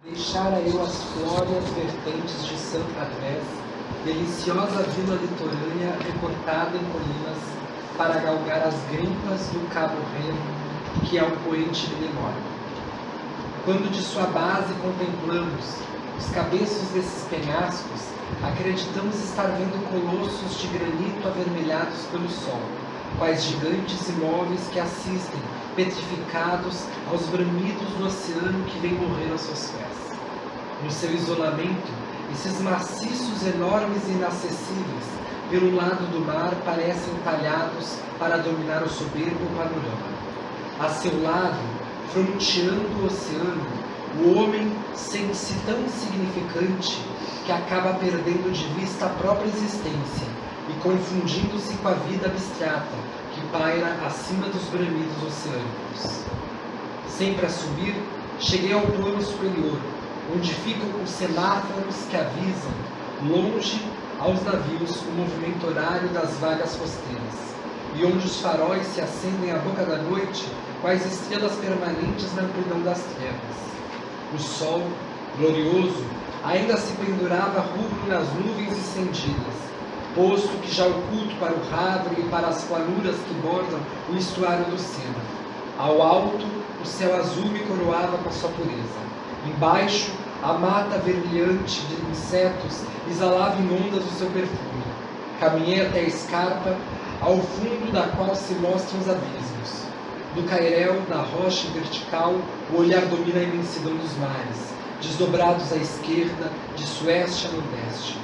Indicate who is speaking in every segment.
Speaker 1: Deixara eu as flóreas vertentes de Santa Andrés, deliciosa vila litorânea recortada em colinas, para galgar as grimpas do Cabo Reno, que é o poente de memória. Quando de sua base contemplamos os cabeços desses penhascos, acreditamos estar vendo colossos de granito avermelhados pelo sol, quais gigantes imóveis que assistem, petrificados, aos bramidos do oceano que vem morrer aos seus pés. No seu isolamento, esses maciços enormes e inacessíveis, pelo lado do mar, parecem talhados para dominar o soberbo panorama. A seu lado, fronteando o oceano, o homem sente-se tão insignificante que acaba perdendo de vista a própria existência e confundindo-se com a vida abstrata que paira acima dos bramidos oceânicos. Sempre a subir, cheguei ao plano superior, onde ficam os semáforos que avisam, longe aos navios, o movimento horário das vagas costeiras, e onde os faróis se acendem à boca da noite, quais estrelas permanentes na amplidão das trevas. O sol, glorioso, ainda se pendurava rubro nas nuvens estendidas, posto que já oculto para o Havre e para as planuras que bordam o estuário do Sena. Ao alto, o céu azul me coroava com a sua pureza. Embaixo, a mata vermelhante de insetos exalava em ondas o seu perfume. Caminhei até a escarpa, ao fundo da qual se mostram os abismos. Do cairel, da rocha vertical, o olhar domina a imensidão dos mares, desdobrados à esquerda, de sueste a nordeste.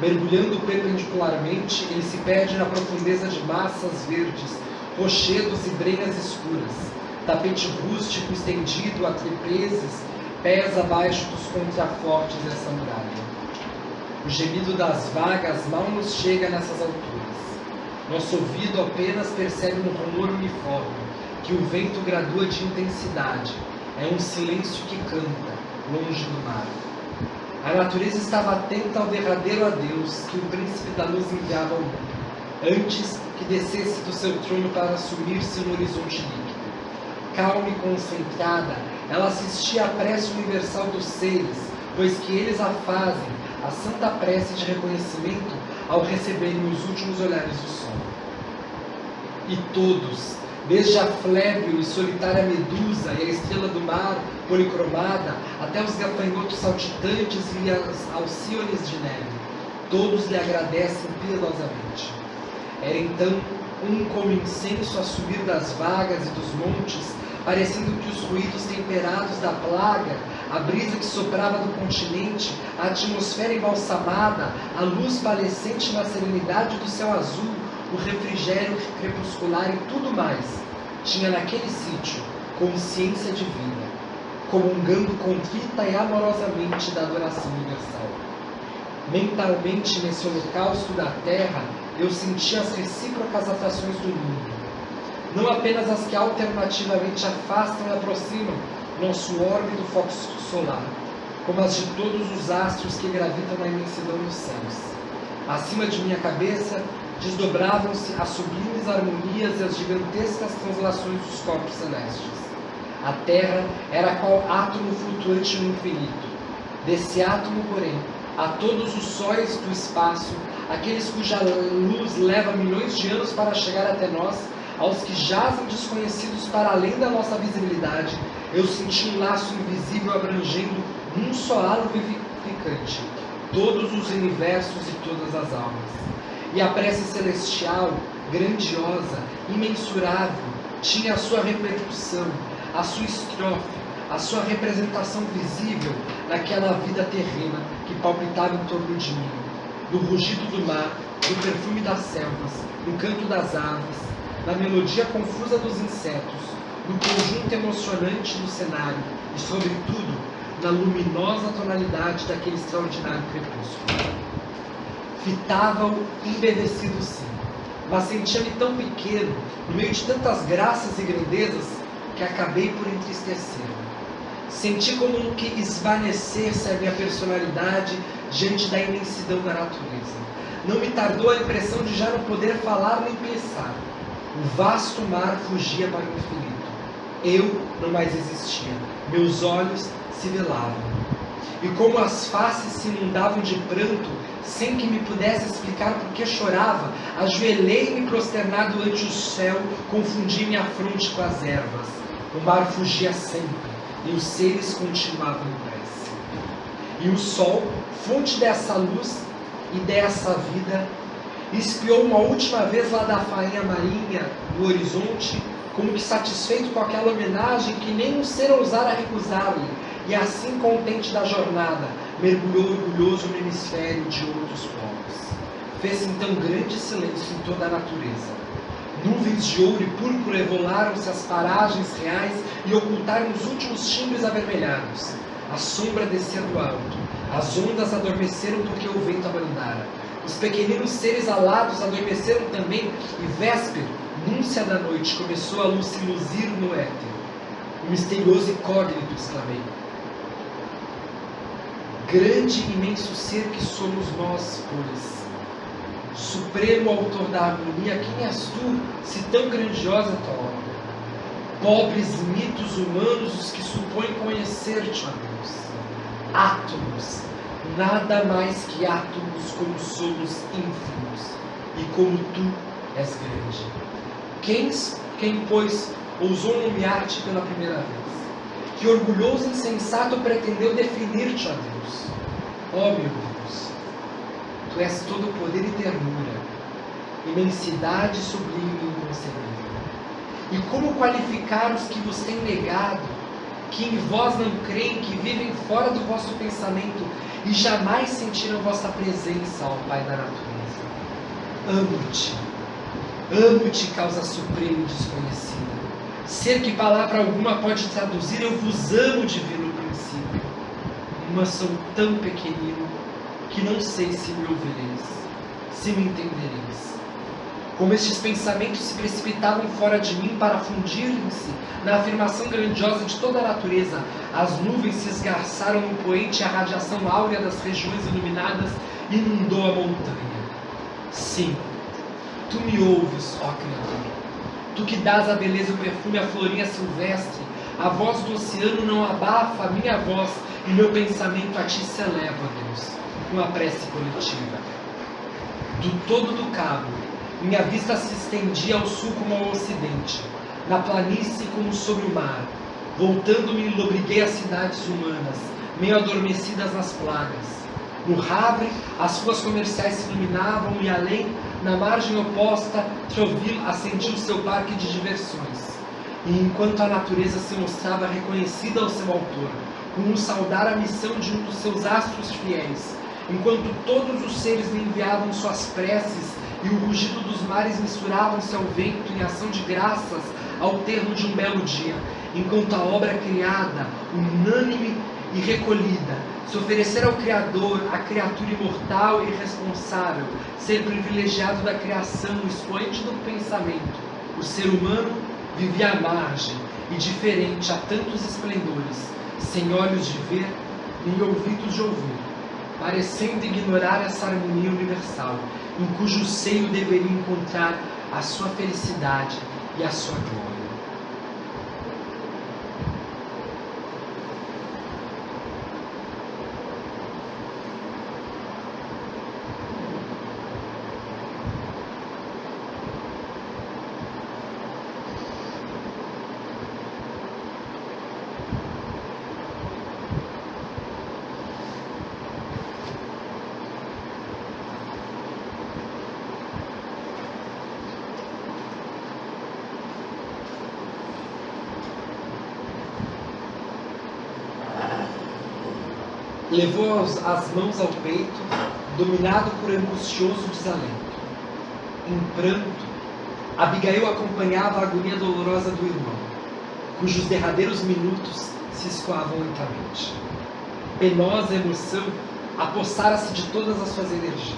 Speaker 1: Mergulhando perpendicularmente, ele se perde na profundeza de massas verdes, rochedos e brenhas escuras, tapete rústico estendido a tripreses, pés abaixo dos contrafortes dessa muralha. O gemido das vagas mal nos chega nessas alturas. Nosso ouvido apenas percebe um rumor uniforme, que o vento gradua de intensidade. É um silêncio que canta, longe do mar. A natureza estava atenta ao derradeiro adeus que o príncipe da luz enviava ao mundo, antes que descesse do seu trono para sumir-se no horizonte líquido. Calma e concentrada, ela assistia à prece universal dos seres, pois que eles a fazem, a santa prece de reconhecimento, ao receberem os últimos olhares do sol. E todos, desde a flébil e solitária medusa e a estrela do mar policromada, até os gafanhotos saltitantes e as alcíones de neve, todos lhe agradecem piedosamente. Era então como incenso a subir das vagas e dos montes, parecendo que os ruídos temperados da plaga, a brisa que soprava do continente, a atmosfera embalsamada, a luz palescente na serenidade do céu azul, o refrigério crepuscular e tudo mais, tinha naquele sítio consciência divina, comungando contrita e amorosamente da adoração universal. Mentalmente, nesse holocausto da terra, eu sentia as recíprocas atrações do mundo, não apenas as que alternativamente afastam e aproximam nosso orbe do foco solar, como as de todos os astros que gravitam na imensidão dos céus. Acima de minha cabeça, desdobravam-se as sublimes harmonias e as gigantescas translações dos corpos celestes. A Terra era qual átomo flutuante no infinito. Desse átomo, porém, a todos os sóis do espaço, aqueles cuja luz leva milhões de anos para chegar até nós, aos que jazem desconhecidos para além da nossa visibilidade, eu senti um laço invisível abrangendo num só halo vivificante todos os universos e todas as almas. E a prece celestial, grandiosa, imensurável, tinha a sua repercussão, a sua estrofe, a sua representação visível naquela vida terrena que palpitava em torno de mim, no rugido do mar, no perfume das selvas, no canto das aves, na melodia confusa dos insetos, no conjunto emocionante do cenário e, sobretudo, na luminosa tonalidade daquele extraordinário crepúsculo. Fitava-o embevecido sim, mas sentia-me tão pequeno, no meio de tantas graças e grandezas, que acabei por entristecer-me. Senti como que esvanecer-se a minha personalidade diante da imensidão da natureza. Não me tardou a impressão de já não poder falar nem pensar. O vasto mar fugia para o infinito. Eu não mais existia. Meus olhos se velavam. e como as faces se inundavam de pranto, sem que me pudesse explicar por que chorava, ajoelhei-me prosternado ante o céu, confundi minha fronte com as ervas. O mar fugia sempre, e os seres continuavam em prece. E o sol, fonte dessa luz e dessa vida, espiou uma última vez lá da fainha marinha, no horizonte, como que satisfeito com aquela homenagem que nem um ser ousara recusar-lhe, e assim contente da jornada, mergulhou orgulhoso no hemisfério de outros povos. Fez-se então grande silêncio em toda a natureza. Nuvens de ouro e púrpura evolaram-se às paragens reais e ocultaram os últimos timbres avermelhados. A sombra descia do alto, as ondas adormeceram porque o vento abrandara. Os pequeninos seres alados adormeceram também, e véspero, núncia da noite, começou a luz se luzir no éter. O misterioso incógnito, exclamei. Grande e imenso ser que somos nós, pois. Supremo autor da harmonia, quem és tu, se tão grandiosa é tua obra? Pobres mitos humanos os que supõem conhecer-te, ó Deus. Átomos, nada mais que átomos, como somos ínfimos, e como tu és grande. Quem, pois, ousou nomear-te pela primeira vez? Que orgulhoso e insensato pretendeu definir-te, ó Deus? Ó meu Deus, tu és todo poder e ternura, imensidade sublime e inconcebível. E como qualificar os que vos têm negado, que em vós não creem, que vivem fora do vosso pensamento e jamais sentiram vossa presença, ó Pai da natureza? Amo-te, causa suprema e desconhecida. Ser que palavra alguma pode traduzir, eu vos amo divino princípio. Mas sou tão pequenino que não sei se me ouvireis, se me entendereis. Como estes pensamentos se precipitavam fora de mim para fundirem-se na afirmação grandiosa de toda a natureza, as nuvens se esgarçaram no poente e a radiação áurea das regiões iluminadas inundou a montanha. Sim, tu me ouves, ó Criador. Tu que dás a beleza e o perfume à florinha silvestre, a voz do oceano não abafa a minha voz e meu pensamento a ti se eleva, Deus, com a prece coletiva. Do todo do cabo, minha vista se estendia ao sul como ao ocidente, na planície como sobre o mar. Voltando-me, lobriguei as cidades humanas, meio adormecidas nas plagas. No Havre, as ruas comerciais se iluminavam e além, na margem oposta, Trouville acendia o seu parque de diversões. E enquanto a natureza se mostrava reconhecida ao seu autor, como saudar a missão de um dos seus astros fiéis, enquanto todos os seres lhe enviavam suas preces e o rugido dos mares misturavam-se ao vento em ação de graças ao termo de um belo dia, enquanto a obra criada, unânime e recolhida, se oferecer ao Criador, a criatura imortal e irresponsável, ser privilegiado da criação, o expoente do pensamento, o ser humano vivia à margem e diferente a tantos esplendores, sem olhos de ver, nem ouvidos de ouvir, parecendo ignorar essa harmonia universal, em cujo seio deveria encontrar a sua felicidade e a sua glória. Levou as mãos ao peito, dominado por angustioso desalento. Em pranto, Abigail acompanhava a agonia dolorosa do irmão, cujos derradeiros minutos se escoavam lentamente. Penosa emoção apossara-se de todas as suas energias.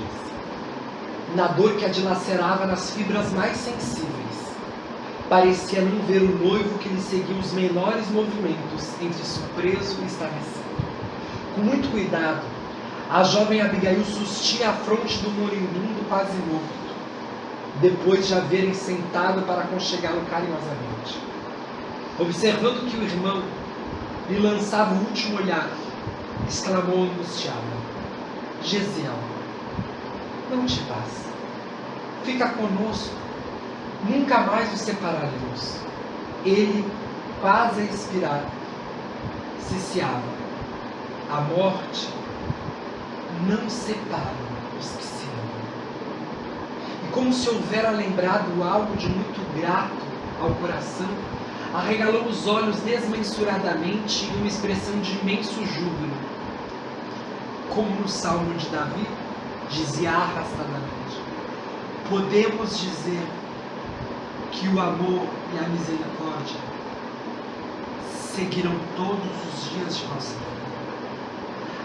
Speaker 1: Na dor que a dilacerava nas fibras mais sensíveis, parecia não ver o noivo que lhe seguia os menores movimentos entre surpreso e estarrecido. Com muito cuidado, a jovem Abigail sustinha a fronte do moribundo quase morto, depois de haverem sentado para aconchegá-lo carinhosamente. Observando que o irmão lhe lançava o último olhar, exclamou angustiada. Gesiel, não te vás. Fica conosco. Nunca mais nos separaremos. Ele, quase a expirar, ciciava. A morte não separa os que se amam. E como se houvera lembrado algo de muito grato ao coração, arregalou os olhos desmensuradamente em uma expressão de imenso júbilo. Como no Salmo de Davi, dizia arrastadamente: podemos dizer que o amor e a misericórdia seguirão todos os dias de nossa vida.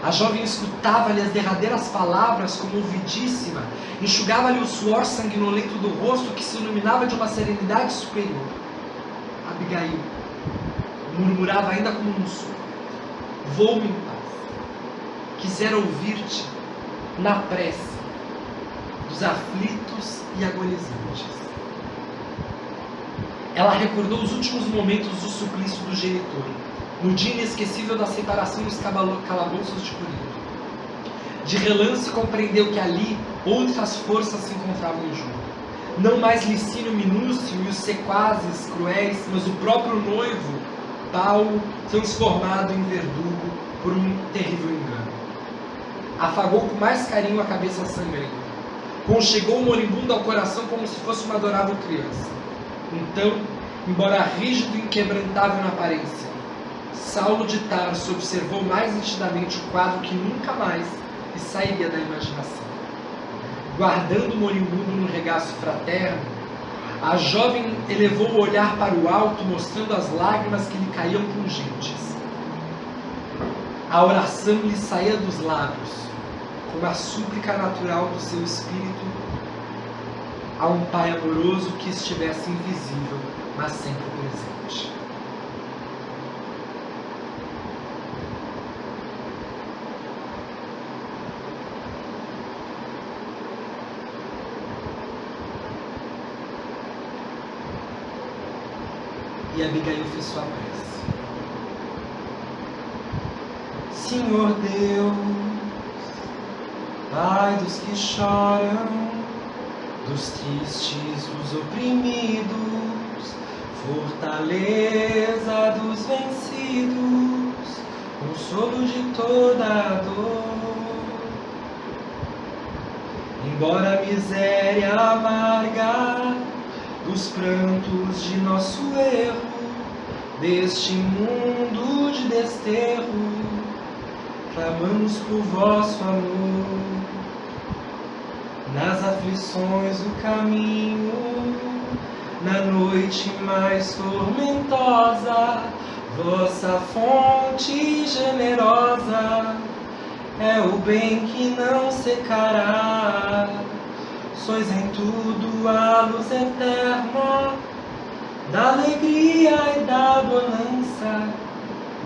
Speaker 1: A jovem escutava-lhe as derradeiras palavras como ouvidíssima, enxugava-lhe o suor sanguinolento do rosto que se iluminava de uma serenidade superior. Abigail murmurava ainda como um sopro: vou-me em paz. Quisera ouvir-te na prece dos aflitos e agonizantes. Ela recordou os últimos momentos do suplício do genitor, no dia inesquecível da separação dos calabouços de Corinto. De relance compreendeu que ali outras forças se encontravam em jogo. Não mais Licínio Minúcio e os sequazes cruéis, mas o próprio noivo, Paulo, transformado em verdugo por um terrível engano. Afagou com mais carinho a cabeça sangrenta. Conchegou o moribundo ao coração como se fosse uma adorável criança. Então, embora rígido e inquebrantável na aparência, Saulo de Tarso observou mais nitidamente o quadro que nunca mais lhe sairia da imaginação. Guardando o moribundo no regaço fraterno, a jovem elevou o olhar para o alto, mostrando as lágrimas que lhe caíam pungentes. A oração lhe saía dos lábios, como a súplica natural do seu espírito a um pai amoroso que estivesse invisível, mas sempre presente. E Abigail fez sua prece. Senhor Deus, Pai dos que choram, dos tristes, dos oprimidos, fortaleza dos vencidos, consolo de toda a dor. Embora a miséria amarga dos prantos de nosso erro, deste mundo de desterro, clamamos por vosso amor. Nas aflições do caminho, na noite mais tormentosa, vossa fonte generosa é o bem que não secará. Sois em tudo a luz eterna da alegria e da bonança,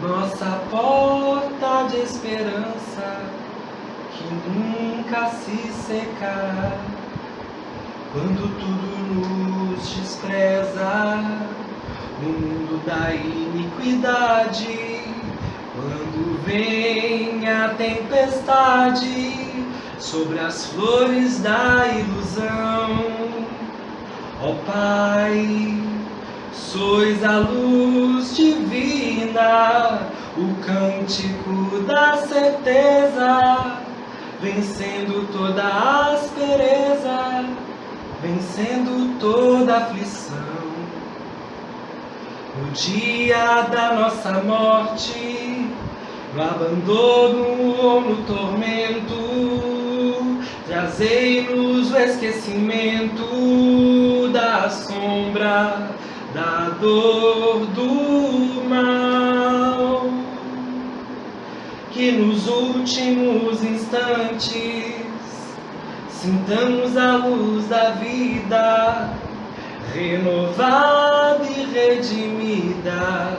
Speaker 1: nossa porta de esperança que nunca se secará. Quando tudo nos despreza no mundo da iniquidade, quando vem a tempestade sobre as flores da ilusão, ó Pai, sois a luz divina, o cântico da certeza, vencendo toda a aspereza, vencendo toda aflição. No dia da nossa morte, no abandono ou no tormento, trazei-nos o esquecimento da sombra, da dor, do mal. Que nos últimos instantes sintamos a luz da vida, renovada e redimida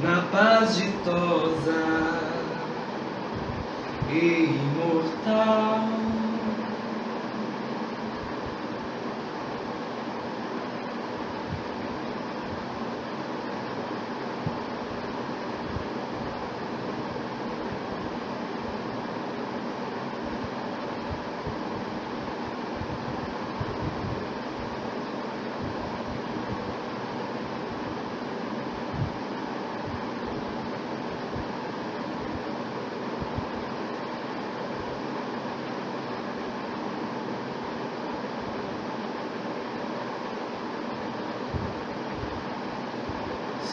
Speaker 1: na paz ditosa e imortal.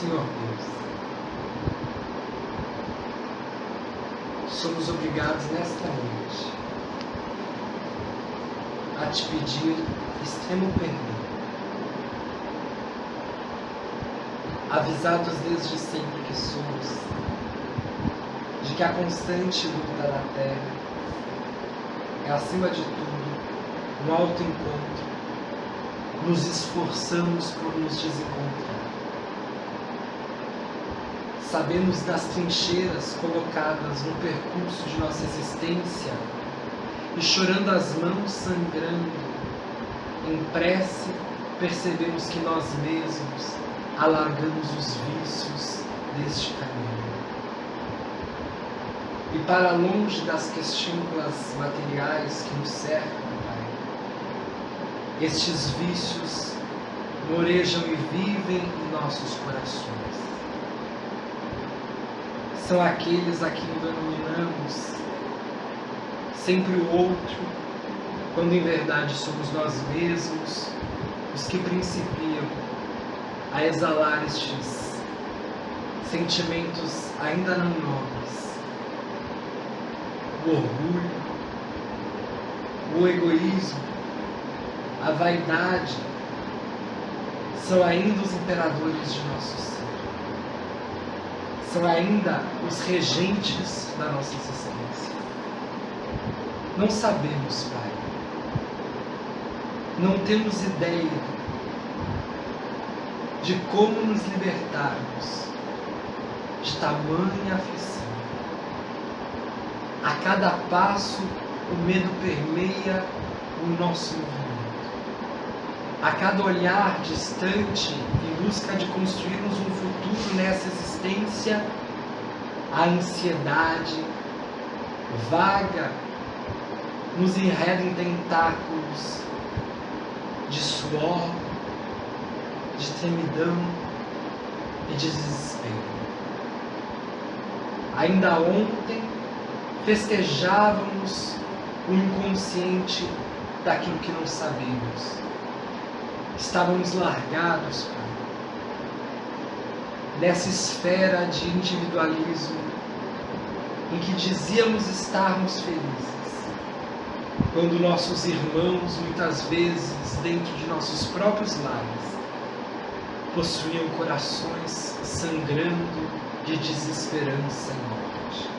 Speaker 1: Senhor Deus, somos obrigados nesta noite a te pedir extremo perdão, avisados desde sempre que somos, de que a constante luta da terra é, acima de tudo, um autoencontro. Nos esforçamos por nos desencontrar. Sabemos das trincheiras colocadas no percurso de nossa existência e, chorando as mãos sangrando, em prece, percebemos que nós mesmos alargamos os vícios deste caminho. E para longe das questões materiais que nos cercam, Pai, estes vícios morejam e vivem em nossos corações. São aqueles a quem denominamos sempre o outro, quando em verdade somos nós mesmos os que principiam a exalar estes sentimentos ainda não nobres. O orgulho, o egoísmo, a vaidade são ainda os imperadores de nosso ser. São ainda os regentes da nossa existência. Não sabemos, Pai. Não temos ideia de como nos libertarmos de tamanha aflição. A cada passo, o medo permeia o nosso movimento. A cada olhar distante, em busca de construirmos um futuro nessa existência, a ansiedade vaga nos enreda em tentáculos de suor, de tremidão e de desespero. Ainda ontem festejávamos o inconsciente daquilo que não sabemos. Estávamos largados, Pai, nessa esfera de individualismo em que dizíamos estarmos felizes, quando nossos irmãos, muitas vezes, dentro de nossos próprios lares, possuíam corações sangrando de desesperança e morte.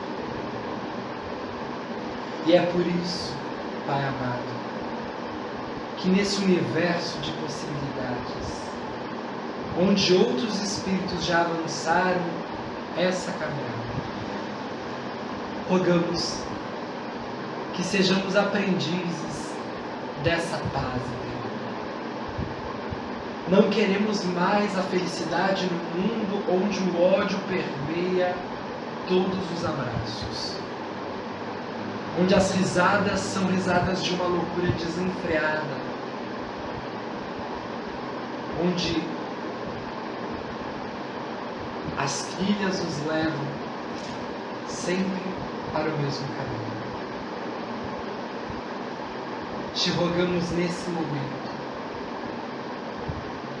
Speaker 1: E é por isso, Pai amado, que nesse universo de possibilidades, onde outros espíritos já avançaram essa caminhada, rogamos que sejamos aprendizes dessa paz interior. Não queremos mais a felicidade no mundo onde o ódio permeia todos os abraços, onde as risadas são risadas de uma loucura desenfreada, onde as trilhas nos levam sempre para o mesmo caminho. Te rogamos nesse momento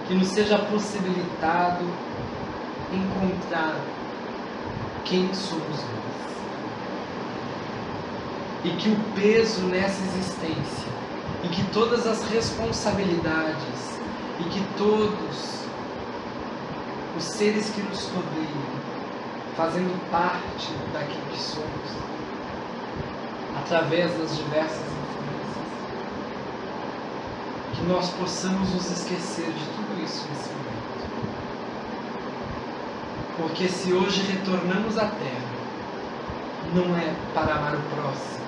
Speaker 1: que nos seja possibilitado encontrar quem somos nós. E que o peso nessa existência, e que todas as responsabilidades, e que todos os seres que nos rodeiam, fazendo parte daquilo que somos, através das diversas influências, que nós possamos nos esquecer de tudo isso nesse momento. Porque se hoje retornamos à Terra, não é para amar o próximo,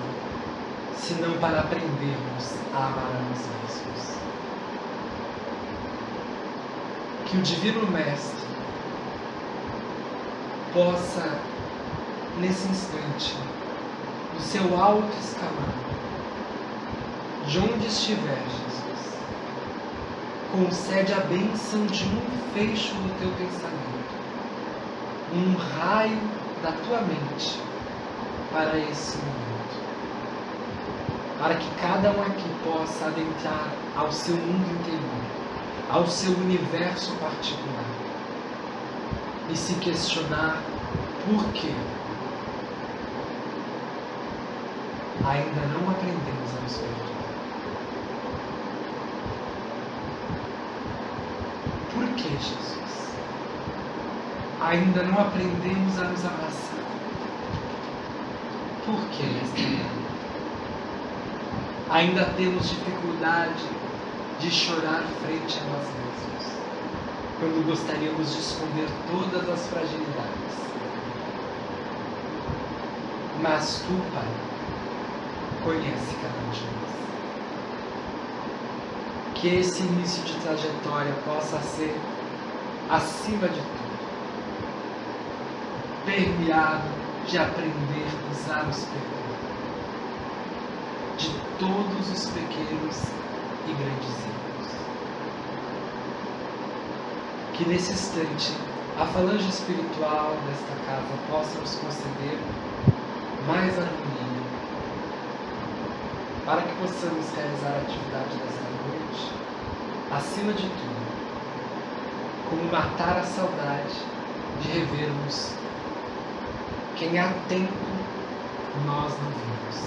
Speaker 1: senão para aprendermos a amar a nós mesmos. Que o Divino Mestre possa, nesse instante, no seu alto escalão, de onde estiver, Jesus, concede a bênção de um fecho do teu pensamento, um raio da tua mente para esse momento, para que cada um aqui possa adentrar ao seu mundo interior, ao seu universo particular, e se questionar por quê. Ainda não aprendemos a nos perdoar. Por que, Jesus? Ainda não aprendemos a nos abraçar. Por que, Mestre? Ainda temos dificuldade de chorar frente a nós mesmos, quando gostaríamos de esconder todas as fragilidades. Mas Tu, Pai, conhece cada um de nós. Que esse início de trajetória possa ser, acima de tudo, permeado de aprendermos a nos perdoar de todos os pequenos e grandes erros. Que nesse instante a falange espiritual desta casa possa nos conceder mais harmonia, para que possamos realizar a atividade desta noite, acima de tudo, como matar a saudade de revermos quem há tempo nós não vimos,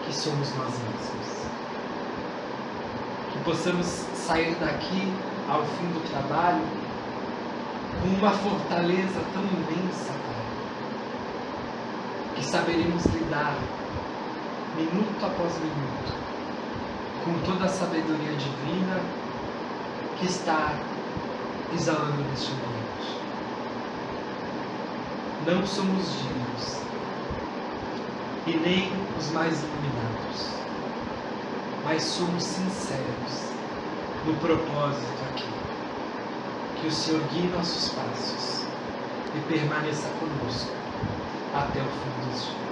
Speaker 1: que somos nós mesmos. Que possamos sair daqui ao fim do trabalho com uma fortaleza tão imensa, Pai, que saberemos lidar minuto após minuto com toda a sabedoria divina que está exalando neste momento. Não somos dignos e nem os mais iluminados, mas somos sinceros no propósito aqui. Que o Senhor guie nossos passos e permaneça conosco até o fim dos dias.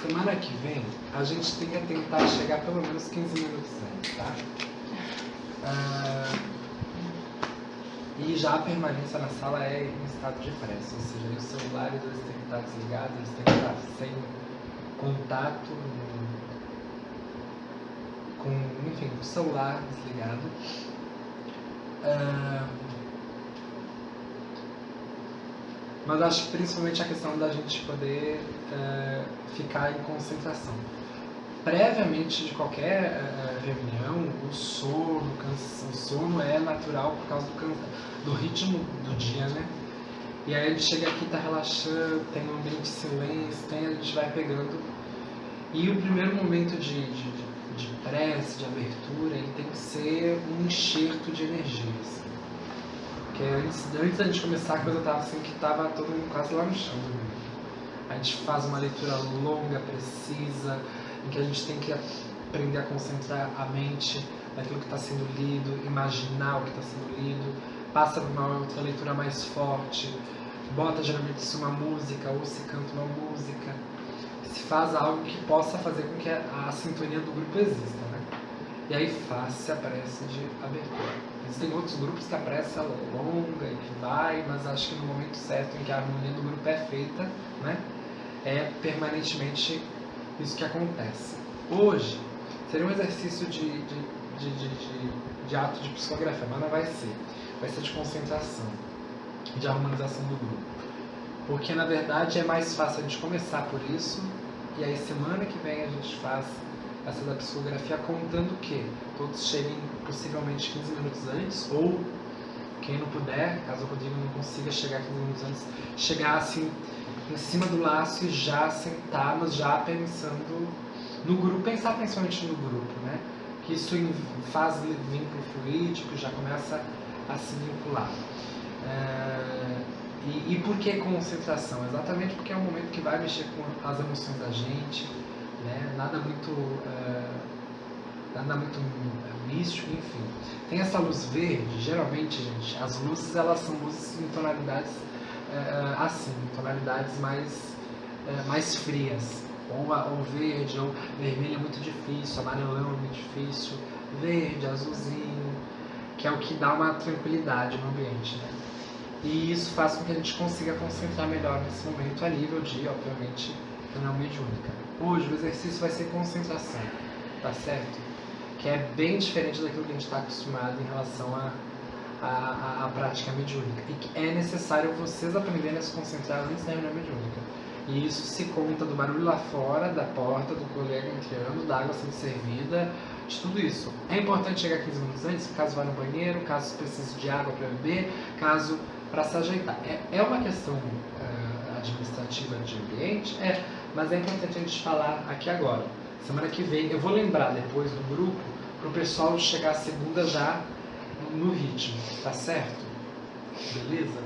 Speaker 1: Semana que vem, a gente tem que tentar chegar pelo menos 15 minutos antes, tá? E já a permanência na sala é em estado de pressa, ou seja, os celulares eles têm que estar desligados, eles têm que estar sem contato, enfim, o celular desligado. Mas acho que principalmente a questão da gente poder ficar em concentração. Previamente de qualquer reunião, o sono é natural por causa do ritmo do dia, né? E aí a gente chega aqui, tá relaxando, tem um ambiente de silêncio, a gente vai pegando. E o primeiro momento de prece, de abertura, ele tem que ser um enxerto de energias. Porque antes da gente começar, a coisa tava assim, que tava todo mundo quase lá no chão. A gente faz uma leitura longa, precisa, em que a gente tem que aprender a concentrar a mente naquilo que está sendo lido, imaginar o que está sendo lido, passa por uma outra leitura mais forte, bota geralmente uma música ou se canta uma música, se faz algo que possa fazer com que a sintonia do grupo exista, né? E aí faz-se a prece de abertura. Existem outros grupos que a prece é longa e que vai, mas acho que no momento certo em que a harmonia do grupo é feita, né, é permanentemente isso que acontece. Hoje seria um exercício de ato de psicografia, mas não vai ser. Vai ser de concentração, de harmonização do grupo. Porque na verdade é mais fácil a gente começar por isso, e aí semana que vem a gente faz essa da psicografia, contando que todos cheguem possivelmente 15 minutos antes, ou quem não puder, caso o Rodrigo não consiga chegar 15 minutos antes, chegar assim em cima do laço e já sentar, mas já pensando no grupo, pensar principalmente no grupo, né? Que isso faz vínculo fluídico, já começa a se vincular. E por que concentração? Exatamente porque é um momento que vai mexer com as emoções da gente, né? Nada muito místico, enfim. Tem essa luz verde, geralmente, gente, as luzes elas são luzes em tonalidades assim, tonalidades mais frias. Ou verde, ou vermelho é muito difícil, amarelão é muito difícil, verde, azulzinho, que é o que dá uma tranquilidade no ambiente, né? E isso faz com que a gente consiga concentrar melhor nesse momento, a nível de, obviamente, reunião mediúnica. Hoje o exercício vai ser concentração, tá certo? Que é bem diferente daquilo que a gente está acostumado em relação à prática mediúnica. E que é necessário vocês aprenderem a se concentrar antes da reunião mediúnica. E isso se conta do barulho lá fora, da porta, do colega entrando, da água sendo servida, de tudo isso. É importante chegar 15 minutos antes, caso vá no banheiro, caso precise de água para beber, caso para se ajeitar. É uma questão administrativa de ambiente? Mas é importante a gente falar aqui agora. Semana que vem, eu vou lembrar depois do grupo, para o pessoal chegar a segunda já no ritmo, tá certo? Beleza?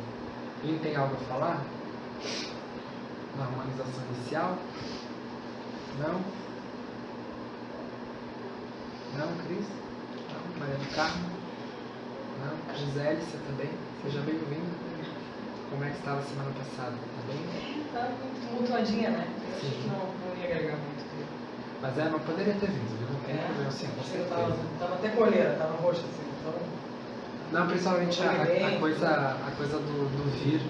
Speaker 1: Quem tem algo a falar? Na harmonização inicial? Não? Não, Cris? Não? Maria do Carmo? Não? Gisele, você também? Seja bem-vinda. Como é que estava a semana passada? Tá bem?
Speaker 2: Tá tumultuadinha, né? Eu achei que não ia agregar muito.
Speaker 1: Mas não poderia ter vindo, viu? Não tem problema, sim, com certeza.
Speaker 2: Tava até colheira, tava roxa, assim, então...
Speaker 1: Não, principalmente a coisa do vir.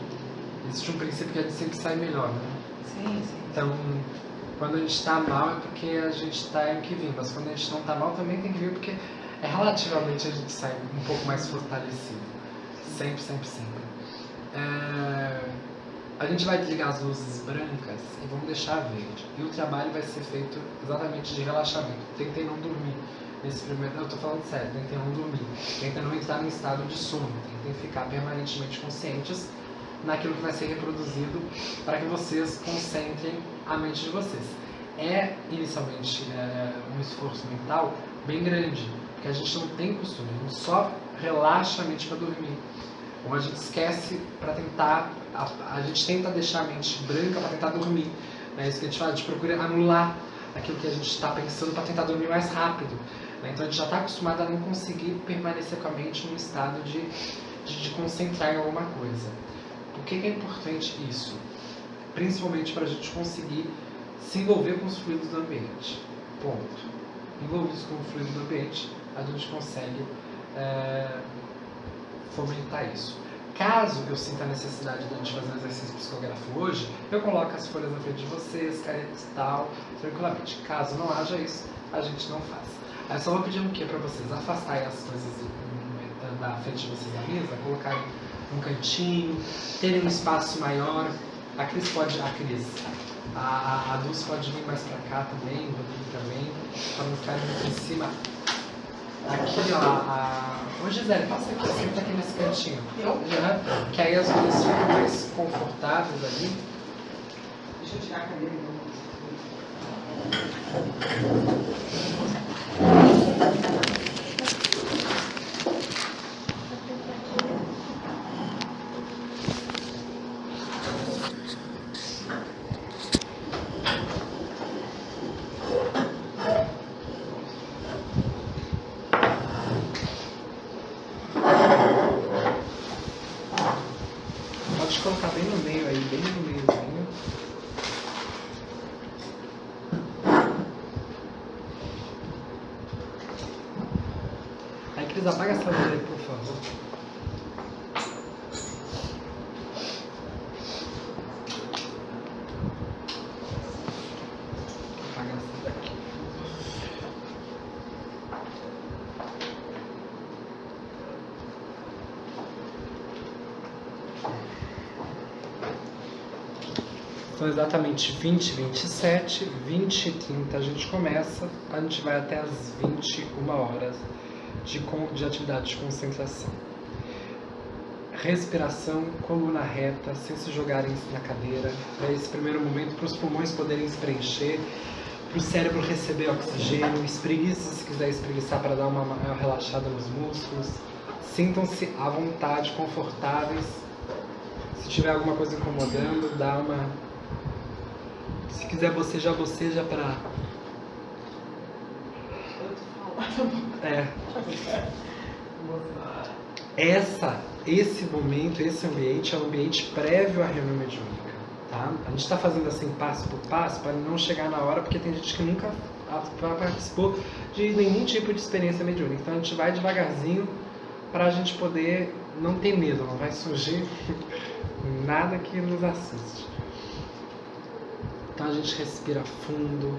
Speaker 1: Existe um princípio que a gente sempre sai melhor, né?
Speaker 2: Sim.
Speaker 1: Então, quando a gente está mal é porque a gente está em que vir, mas quando a gente não está mal também tem que vir porque relativamente a gente sai um pouco mais fortalecido. Sempre. A gente vai desligar as luzes brancas e vamos deixar verde. E o trabalho vai ser feito exatamente de relaxamento. Tentem não dormir nesse primeiro... Eu estou falando sério, tentem não dormir. Tentem não entrar em estado de sono. Tentem ficar permanentemente conscientes naquilo que vai ser reproduzido para que vocês concentrem a mente de vocês. Inicialmente, um esforço mental bem grande, porque a gente não tem costume, a gente só relaxa a mente para dormir. Ou a gente esquece para tentar, a gente tenta deixar a mente branca para tentar dormir. É isso que a gente faz, a gente procura anular aquilo que a gente está pensando para tentar dormir mais rápido. Então a gente já está acostumado a não conseguir permanecer com a mente num estado de concentrar em alguma coisa. Por que é importante isso? Principalmente para a gente conseguir se envolver com os fluidos do ambiente. Ponto. Envolvidos com o fluido do ambiente, a gente consegue fomentar isso. Caso eu sinta a necessidade de a gente fazer um exercício psicográfico hoje, eu coloco as folhas na frente de vocês, canetas e tal, tranquilamente. Caso não haja isso, a gente não faz. Aí eu só vou pedir um quê para vocês? Afastarem as coisas da frente de vocês da mesa, colocarem um cantinho, terem um espaço maior. A Cris pode... A Dulce pode vir mais pra cá também, o Rodrigo também, para não ficar muito em cima. Aqui, ó, Ô Gisele, passa aqui, senta aqui nesse cantinho. Que aí as duas ficam mais confortáveis ali.
Speaker 2: Deixa eu tirar a cadeira então.
Speaker 1: Pode colocar bem no meio. Luiz, apaga essa luz aí, por favor. Apaga essa daqui. São exatamente 20, 27, 20 e 30 a gente começa, a gente vai até as 21 horas de atividade de concentração. Respiração, coluna reta, sem se jogarem na cadeira, para esse primeiro momento, para os pulmões poderem se preencher, para o cérebro receber oxigênio, espreguiça se quiser espreguiçar para dar uma maior relaxada nos músculos, sintam-se à vontade, confortáveis, se tiver alguma coisa incomodando, dá uma... Se quiser bocejar, boceja para... Esse momento, esse ambiente é um ambiente prévio à reunião mediúnica, tá? A gente está fazendo assim passo por passo para não chegar na hora, porque tem gente que nunca participou de nenhum tipo de experiência mediúnica. Então a gente vai devagarzinho para a gente poder não ter medo, não vai surgir nada que nos assuste. Então a gente respira fundo,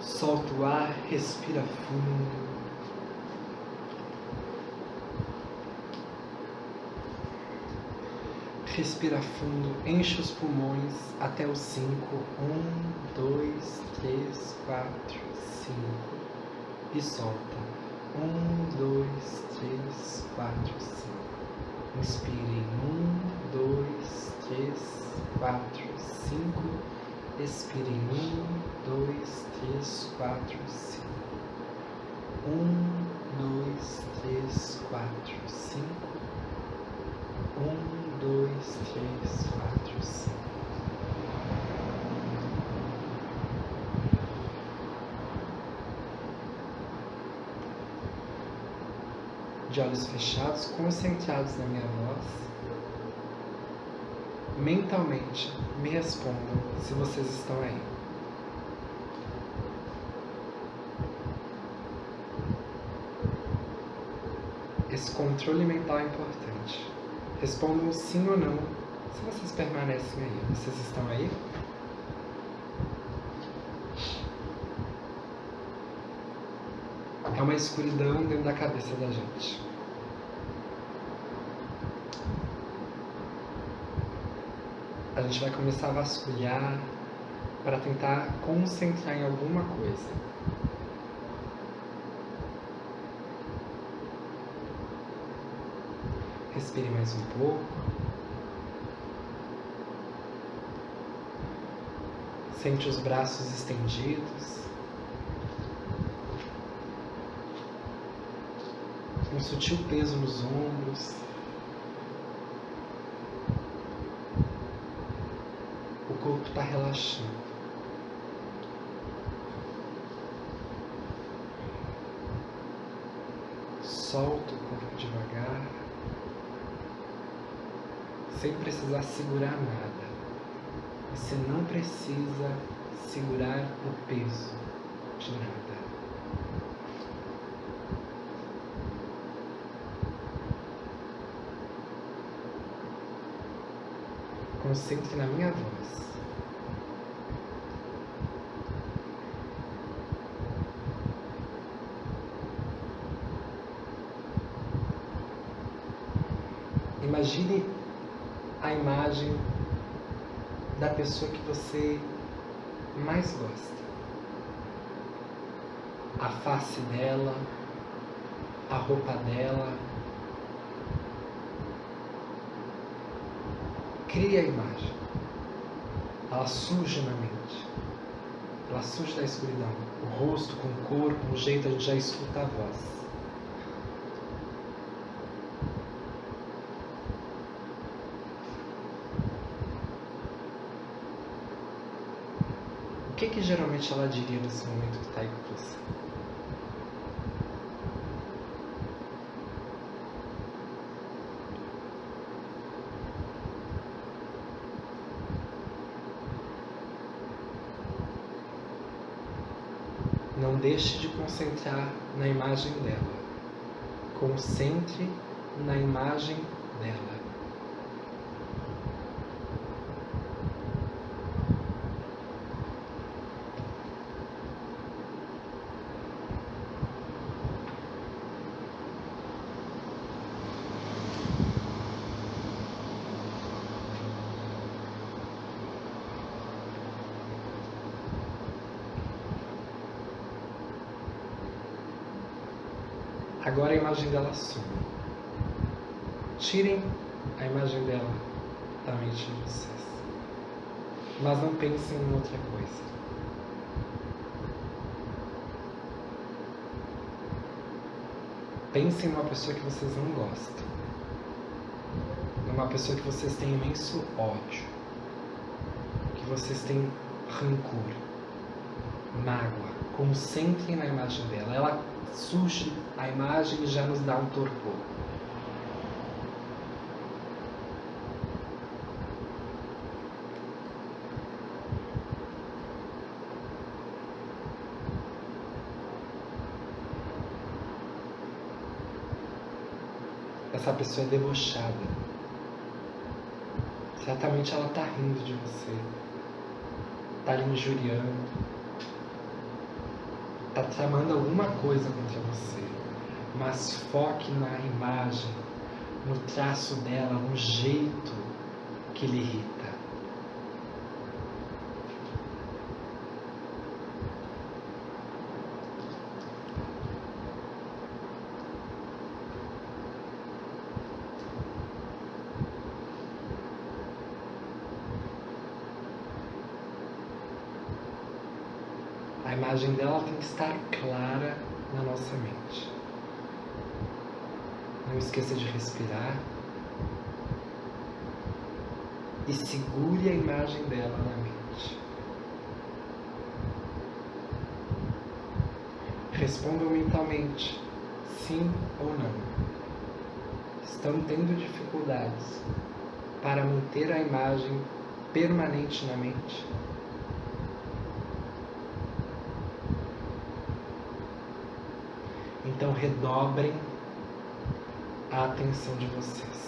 Speaker 1: solta o ar, respira fundo. Respira fundo, enche os pulmões até os 5. 1, 2, 3, 4, 5. E solta. 1, 2, 3, 4, 5. Inspirem. 1, 2, 3, 4, 5. Expirem. 1, 2, 3, 4, 5. 1, 2, 3, 4, 5. 1, 2, 3, 4, 5. De olhos fechados, concentrados na minha voz, mentalmente me respondam se vocês estão aí. Esse controle mental é importante. Respondam sim ou não, se vocês permanecem aí. Vocês estão aí? É uma escuridão dentro da cabeça da gente. A gente vai começar a vasculhar para tentar concentrar em alguma coisa. Respire mais um pouco. Sente os braços estendidos. Um sutil peso nos ombros. O corpo está relaxando. Solta o corpo devagar. Sem precisar segurar nada. Você não precisa segurar o peso de nada. Concentre na minha voz. Imagine a imagem da pessoa que você mais gosta. A face dela, a roupa dela. Cria a imagem. Ela surge na mente. Ela surge da escuridão. O rosto com o corpo, um jeito a gente já escuta a voz. O que geralmente ela diria nesse momento que está aí com você? Não deixe de concentrar na imagem dela. Concentre na imagem dela. Agora a imagem dela some. Tirem a imagem dela da mente de vocês. Mas não pensem em outra coisa. Pensem numa pessoa que vocês não gostam. Numa pessoa que vocês têm imenso ódio. Que vocês têm rancor, mágoa. Concentrem na imagem dela. Ela surge a imagem e já nos dá um torpor. Essa pessoa é debochada. Certamente ela está rindo de você. Está lhe injuriando. Está tramando alguma coisa contra você. Mas foque na imagem, no traço dela, no jeito que lhe irrita. A imagem dela tem que estar clara na nossa mente. Não esqueça de respirar. E segure a imagem dela na mente. Respondam mentalmente, sim ou não. Estão tendo dificuldades para manter a imagem permanente na mente? Então redobrem a atenção de vocês.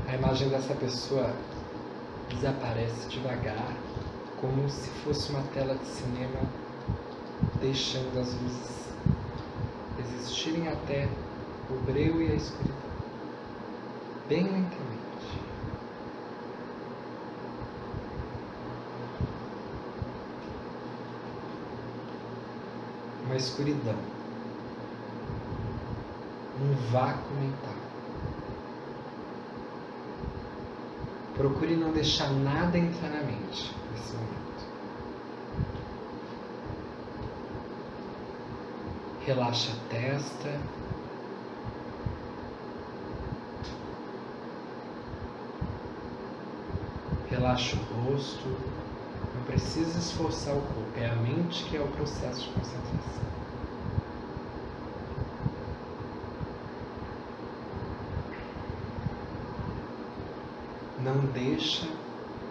Speaker 1: A imagem dessa pessoa desaparece devagar, como se fosse uma tela de cinema, deixando as luzes existirem até o breu e a escuridão, bem lentamente. Uma escuridão, um vácuo mental. Procure não deixar nada entrar na mente nesse momento. Relaxa a testa. Relaxa o rosto. Não precisa esforçar o corpo. É a mente que é o processo de concentração. Não deixa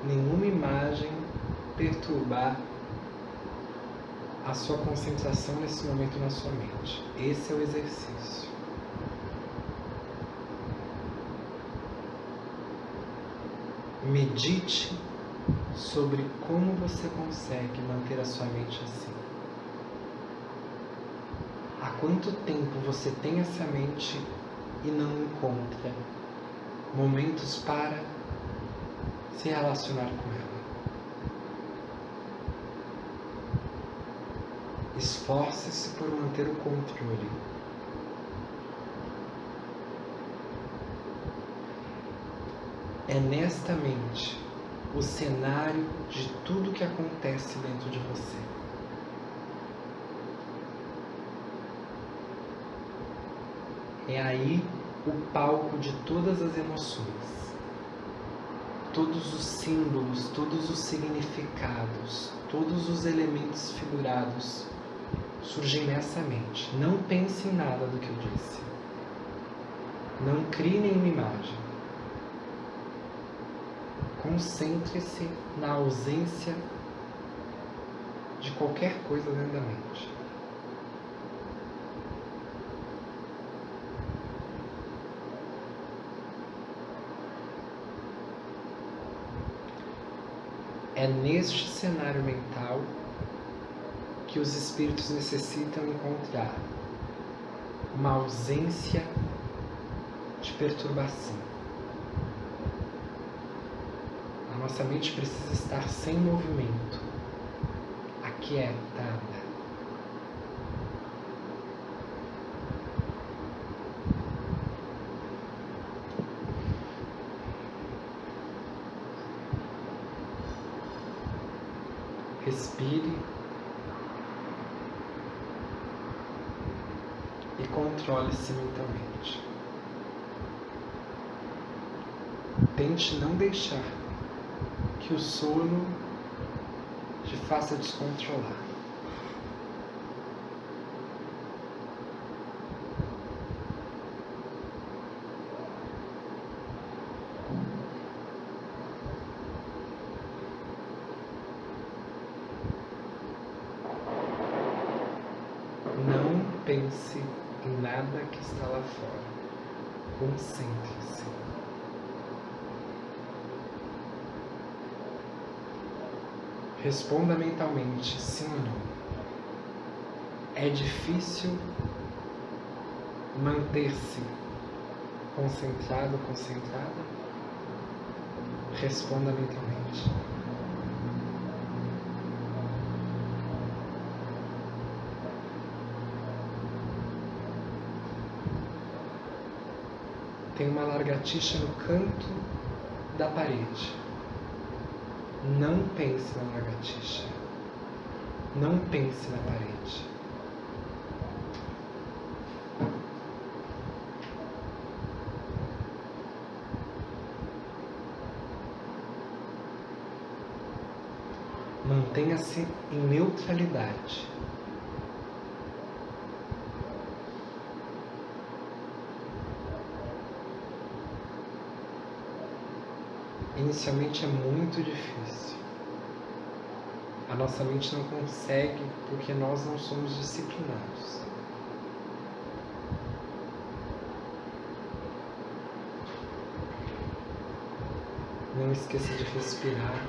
Speaker 1: nenhuma imagem perturbar a sua concentração nesse momento na sua mente. Esse é o exercício. Medite sobre como você consegue manter a sua mente assim. Há quanto tempo você tem essa mente e não encontra momentos para se relacionar com ela? Esforce-se por manter o controle. É nesta mente o cenário de tudo que acontece dentro de você. É aí o palco de todas as emoções. Todos os símbolos, todos os significados, todos os elementos figurados surgem nessa mente. Não pense em nada do que eu disse. Não crie nenhuma imagem. Concentre-se na ausência de qualquer coisa dentro da mente. É neste cenário mental que os espíritos necessitam encontrar uma ausência de perturbação. A nossa mente precisa estar sem movimento, aquietada. Respire e controle-se mentalmente. Tente não deixar que o sono te faça descontrolar. Não pense em nada que está lá fora. Concentre-se. Responda mentalmente, sim ou não. É difícil manter-se concentrado, concentrada? Responda mentalmente. Tem uma lagartixa no canto da parede. Não pense na lagartixa. Não pense na parede. Mantenha-se em neutralidade. Inicialmente é muito difícil. A nossa mente não consegue porque nós não somos disciplinados. Não esqueça de respirar.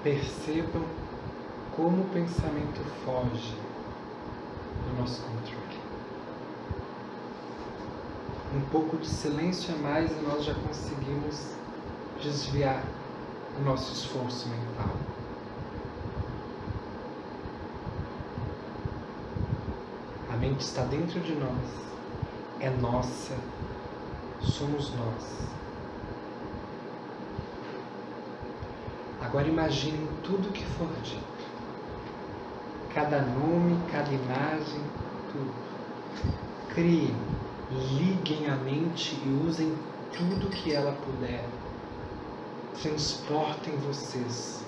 Speaker 1: Percebam como o pensamento foge do nosso controle. Um pouco de silêncio a mais e nós já conseguimos desviar o nosso esforço mental. A mente está dentro de nós, é nossa, somos nós. Agora imaginem tudo que for dito. Cada nome, cada imagem, tudo. Criem, liguem a mente e usem tudo que ela puder. Transportem vocês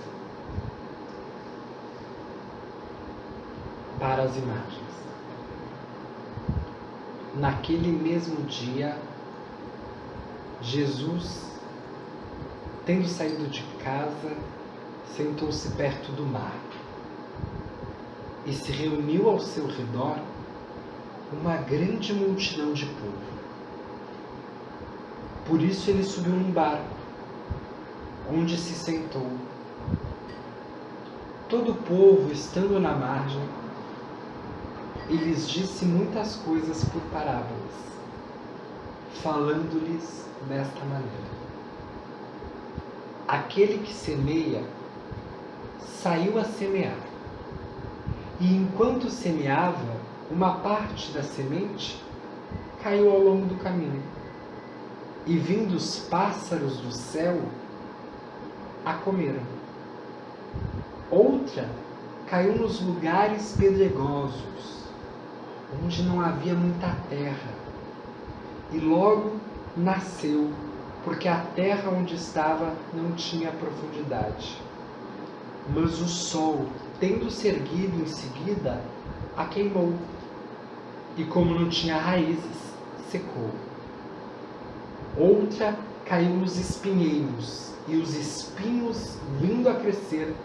Speaker 1: para as imagens. Naquele mesmo dia, Jesus, tendo saído de casa, sentou-se perto do mar. e se reuniu ao seu redor uma grande multidão de povo. Por isso ele subiu num barco, onde se sentou. Todo o povo, estando na margem, e lhes disse muitas coisas por parábolas, falando-lhes desta maneira. Aquele que semeia, saiu a semear. E enquanto semeava, uma parte da semente caiu ao longo do caminho. E vindo os pássaros do céu, a comeram. Outra caiu nos lugares pedregosos, onde não havia muita terra, e logo nasceu, porque a terra onde estava não tinha profundidade. Mas o sol, tendo-se erguido em seguida, a queimou, e como não tinha raízes, secou. Outra caiu nos espinheiros, e os espinhos, vindo a crescer,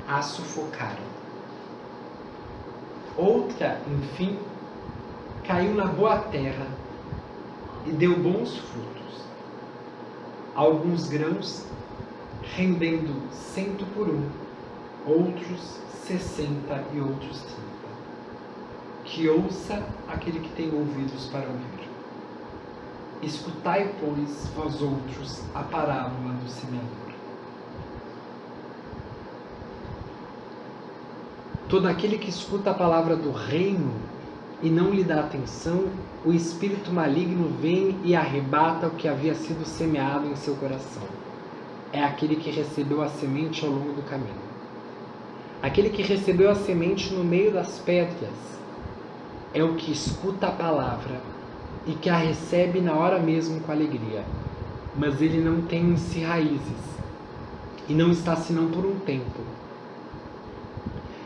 Speaker 1: a sufocaram. Outra, enfim, caiu na boa terra e deu bons frutos. Alguns grãos, rendendo 100 por 1, outros 60 e outros 30. Que ouça aquele que tem ouvidos para ouvir. Escutai, pois, vós outros, a parábola do semeador. Todo aquele que escuta a palavra do reino e não lhe dá atenção, o espírito maligno vem e arrebata o que havia sido semeado em seu coração. É aquele que recebeu a semente ao longo do caminho. Aquele que recebeu a semente no meio das pedras é o que escuta a palavra e que a recebe na hora mesmo com alegria, mas ele não tem em si raízes e não está senão por um tempo.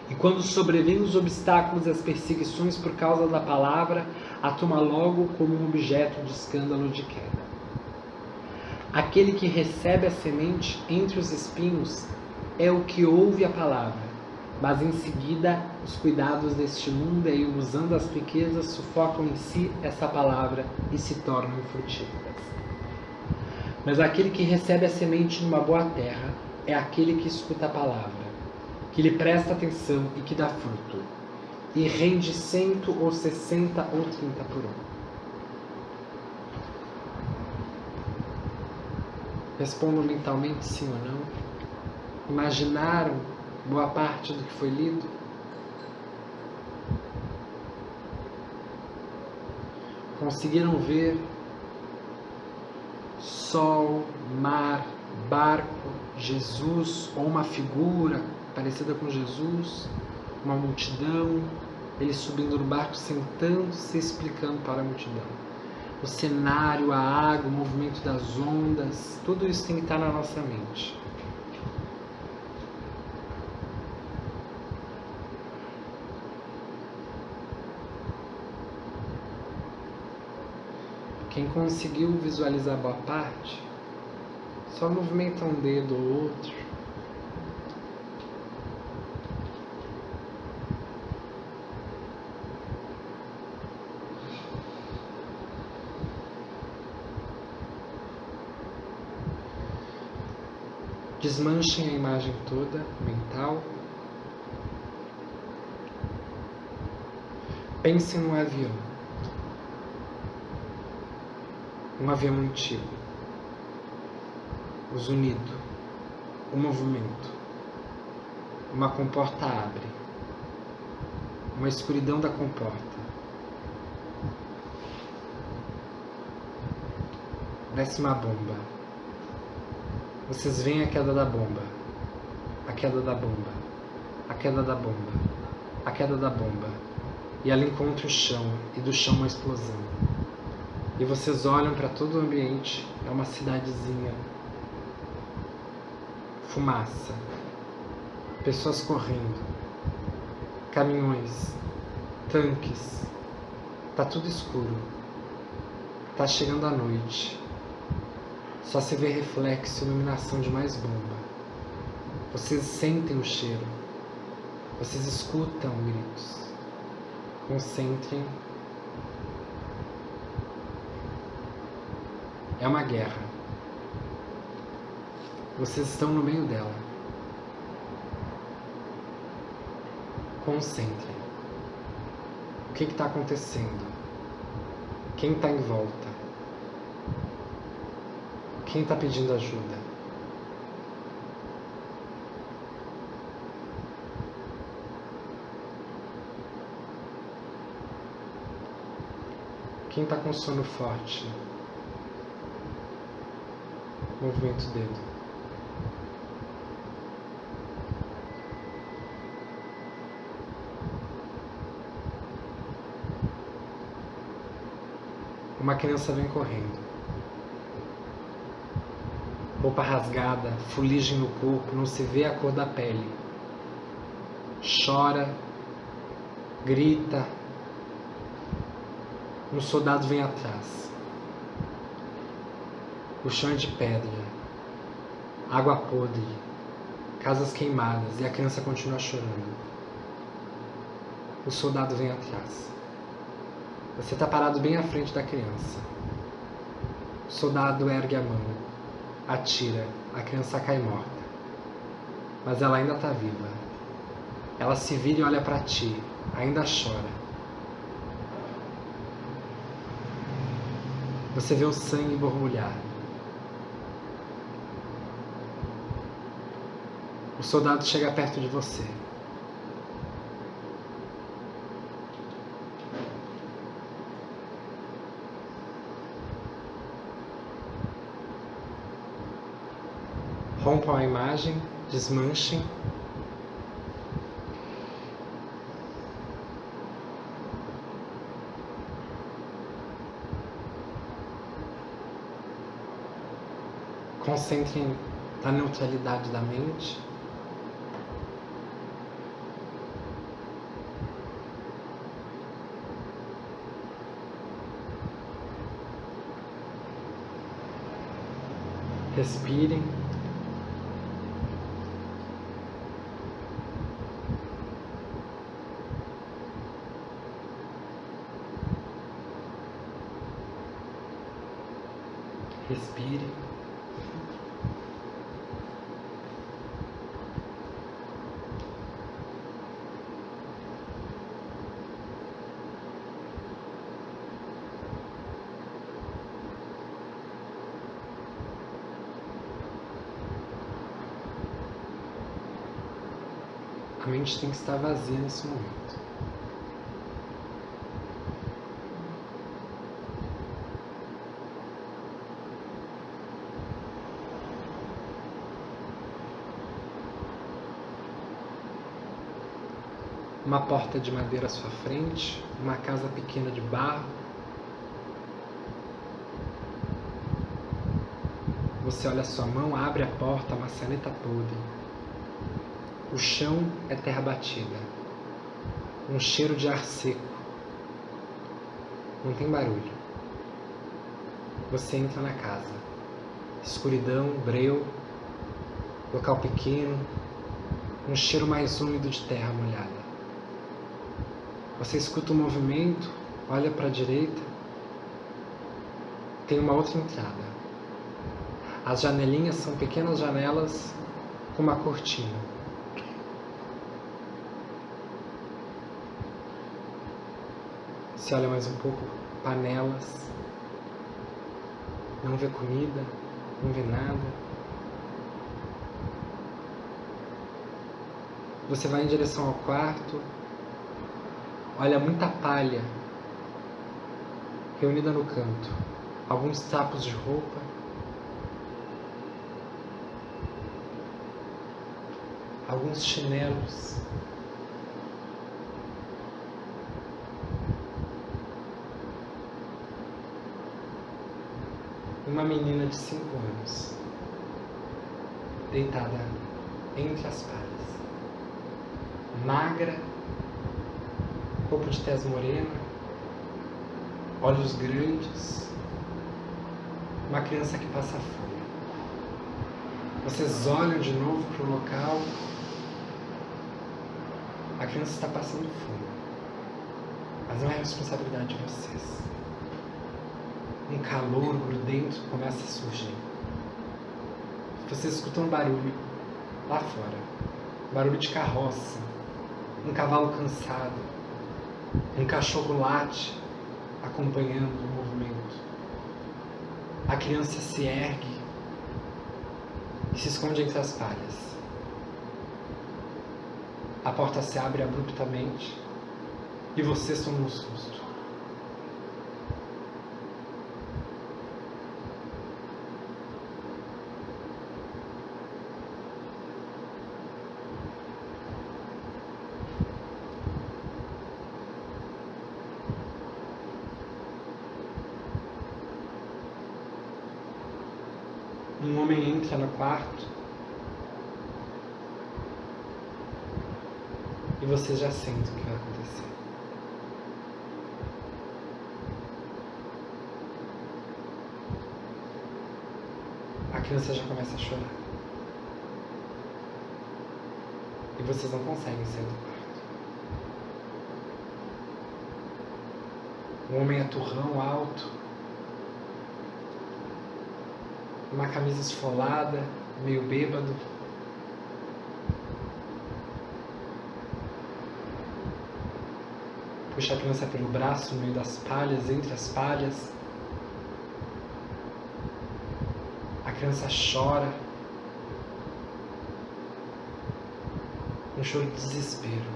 Speaker 1: E quando sobrevêm os obstáculos e as perseguições por causa da palavra, a toma logo como um objeto de escândalo de queda. Aquele que recebe a semente entre os espinhos é o que ouve a palavra, mas em seguida os cuidados deste mundo e a ilusão das riquezas sufocam em si essa palavra e se tornam infrutíferas. Mas aquele que recebe a semente numa boa terra é aquele que escuta a palavra, que lhe presta atenção e que dá fruto, e rende 100 ou 60 ou 30 por 1. Respondam mentalmente sim ou não. Imaginaram boa parte do que foi lido? Conseguiram ver sol, mar, barco, Jesus ou uma figura parecida com Jesus, uma multidão, ele subindo no barco, sentando-se, explicando para a multidão. O cenário, a água, o movimento das ondas, tudo isso tem que estar na nossa mente. Quem conseguiu visualizar boa parte, só movimenta um dedo ou outro. Desmanchem a imagem toda, mental. Pensem num avião. Um avião antigo. O zunido. O movimento. Uma comporta abre. Uma escuridão da comporta. Desce uma bomba. Vocês veem a queda da bomba. A queda da bomba. A queda da bomba. A queda da bomba. E ela encontra o chão. E do chão uma explosão. E vocês olham para todo o ambiente, é uma cidadezinha, fumaça, pessoas correndo, caminhões, tanques, tá tudo escuro, tá chegando a noite, só se vê reflexo e iluminação de mais bomba. Vocês sentem o cheiro, Vocês escutam gritos. Concentrem. É uma guerra. Vocês estão no meio dela. Concentrem. O que está acontecendo? Quem está em volta? Quem está pedindo ajuda? Quem está com sono forte? Movimento do dedo. Uma criança vem correndo. Roupa rasgada, fuligem no corpo, não se vê a cor da pele. Chora, grita. Um soldado vem atrás. O chão é de pedra, água podre, casas queimadas e a criança continua chorando. O soldado vem atrás. Você está parado bem à frente da criança. O soldado ergue a mão, atira, a criança cai morta. Mas ela ainda está viva. Ela se vira e olha para ti, ainda chora. Você vê o sangue borbulhar. O soldado chega perto de você. Rompam a imagem, desmanchem. Concentrem na neutralidade da mente. Respirem. Respire. A mente tem que estar vazia nesse momento. Uma porta de madeira à sua frente, uma casa pequena de barro. Você olha a sua mão, abre a porta, a maçaneta podre. O chão é terra batida. Um cheiro de ar seco. Não tem barulho. Você entra na casa. Escuridão, breu, local pequeno, um cheiro mais úmido de terra molhada. Você escuta um movimento, olha para a direita, tem uma outra entrada. As janelinhas são pequenas janelas com uma cortina. Você olha mais um pouco, panelas, não vê comida, não vê nada. Você vai em direção ao quarto, olha muita palha reunida no canto, alguns trapos de roupa. Alguns chinelos. Uma menina de 5 anos, deitada entre as palhas, magra, corpo de tez morena, olhos grandes, uma criança que passa fome. Vocês olham de novo para o local. A criança está passando fome, mas não é responsabilidade de vocês. Um calor grudento começa a surgir. Vocês escutam um barulho lá fora, barulho de carroça, um cavalo cansado, um cachorro late acompanhando o movimento. A criança se ergue e se esconde entre as palhas. A porta se abre abruptamente e vocês tomam um susto. Um homem entra no quarto e vocês já sentem o que vai acontecer. A criança já começa a chorar. E vocês não conseguem sair do quarto. Um homem é turrão, alto, uma camisa esfolada, meio bêbado. Puxa a criança pelo braço no meio das palhas, entre as palhas. A criança chora. Um choro de desespero.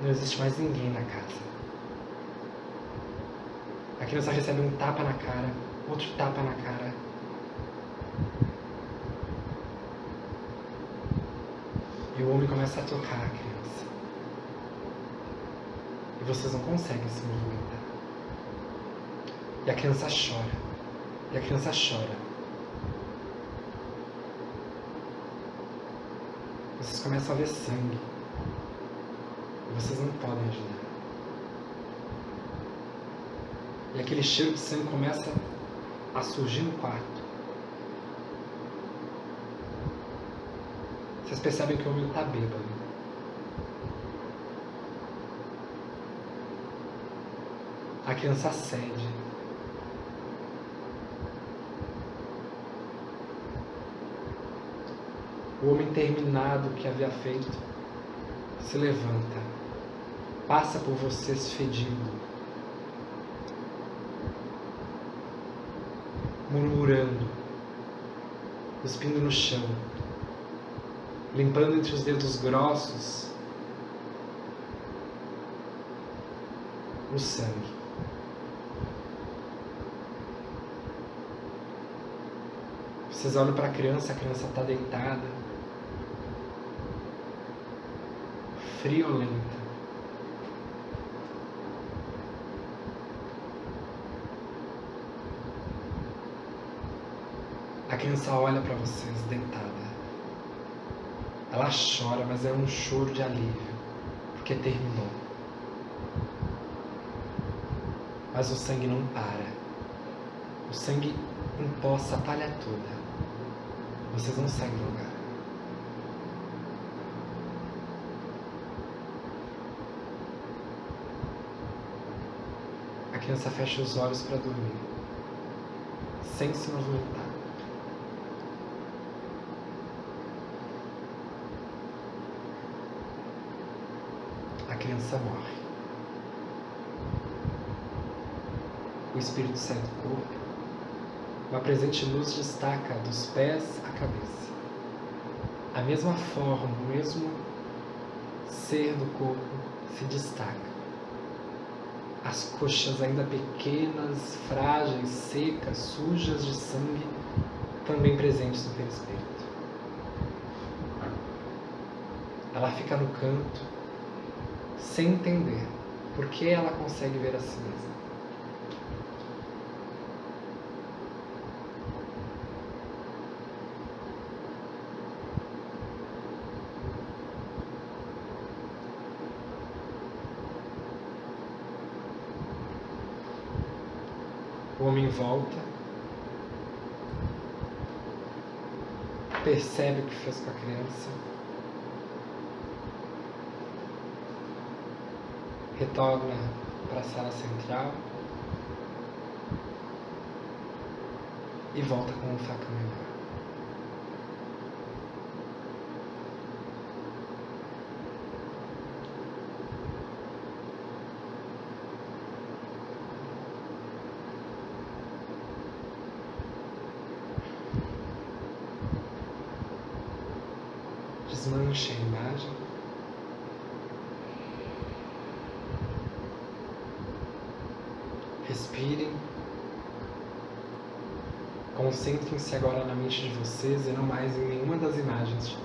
Speaker 1: Não existe mais ninguém na casa. A criança recebe um tapa na cara, outro tapa na cara. E o homem começa a tocar a criança. E vocês não conseguem se movimentar. E a criança chora. E a criança chora. Vocês começam a ver sangue. E vocês não podem ajudar. E aquele cheiro de sangue começa a surgir no quarto. Vocês percebem que o homem está bêbado. A criança cede. O homem terminado que havia feito se levanta, passa por vocês fedindo, murmurando, cuspindo no chão, limpando entre os dedos grossos o sangue. Vocês olham para a criança está deitada, friolenta. A criança olha para vocês deitada. Ela chora, mas é um choro de alívio, porque terminou. Mas o sangue não para. O sangue empoça a palha toda. Vocês não saem do lugar. A criança fecha os olhos para dormir, sem se movimentar. A criança morre. O espírito sai do corpo. Uma presente luz destaca dos pés à cabeça. A mesma forma, o mesmo ser do corpo se destaca. As coxas ainda pequenas, frágeis, secas, sujas de sangue, também presentes no perispírito. Ela fica no canto, sem entender por que ela consegue ver a si mesma. O homem volta, percebe o que fez com a criança, Retorna para a sala central e volta com um facão menor. Desmanche a imagem. Respirem. Concentrem-se agora na mente de vocês e não mais em nenhuma das imagens ditas.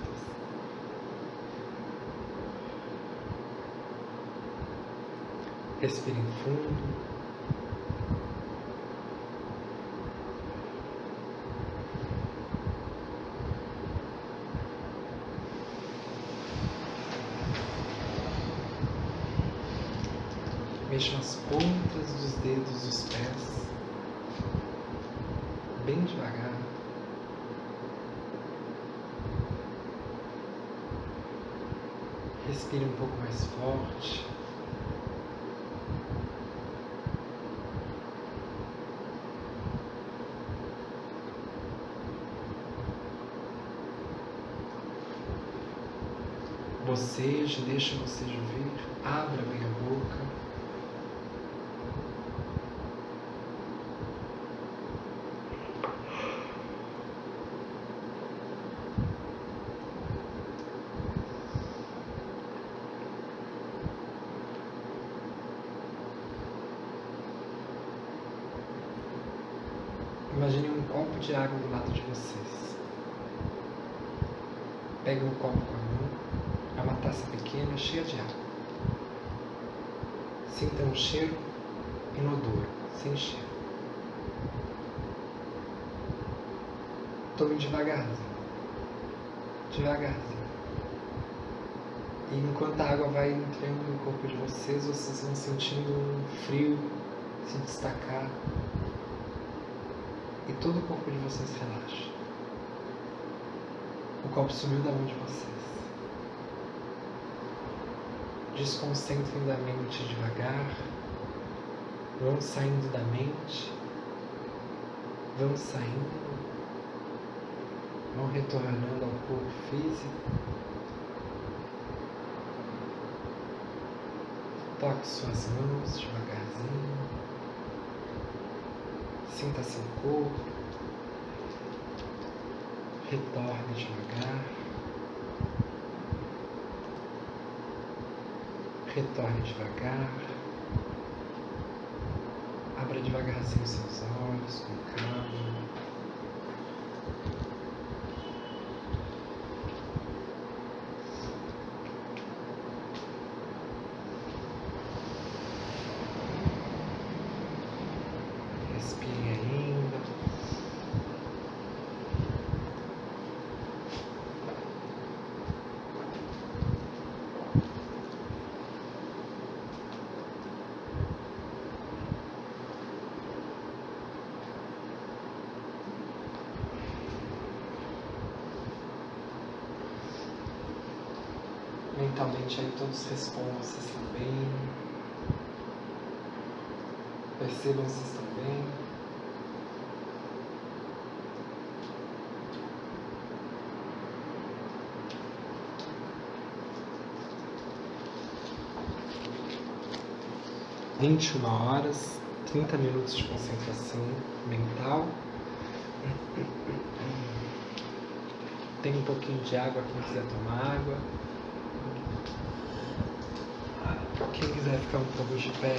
Speaker 1: Respirem fundo. Mexam as pontas dos dedos dos pés, bem devagar. Respire um pouco mais forte. Boceje, deixa o bocejo vir, abra bem a boca. Imagine um copo de água do lado de vocês. Peguem um copo com a mão, é uma taça pequena cheia de água. Sintam um cheiro inodoro, sem cheiro. Tome devagarzinho, devagarzinho. E enquanto a água vai entrando no corpo de vocês, vocês vão sentindo um frio se destacar. E todo o corpo de vocês relaxa. O copo sumiu da mão de vocês. Desconcentrem da mente devagar. Vão saindo da mente. Vão saindo. Vão retornando ao corpo físico. Toque suas mãos devagarzinho. Sinta seu corpo, retorne devagar, retorne devagar, abra devagarzinho seus olhos com calma. Mentalmente aí todos respondam se estão bem. Percebam se estão bem. (21h), 30 minutos de concentração mental. Tem um pouquinho de água, quem quiser tomar água. Quem quiser ficar um pouco de pé.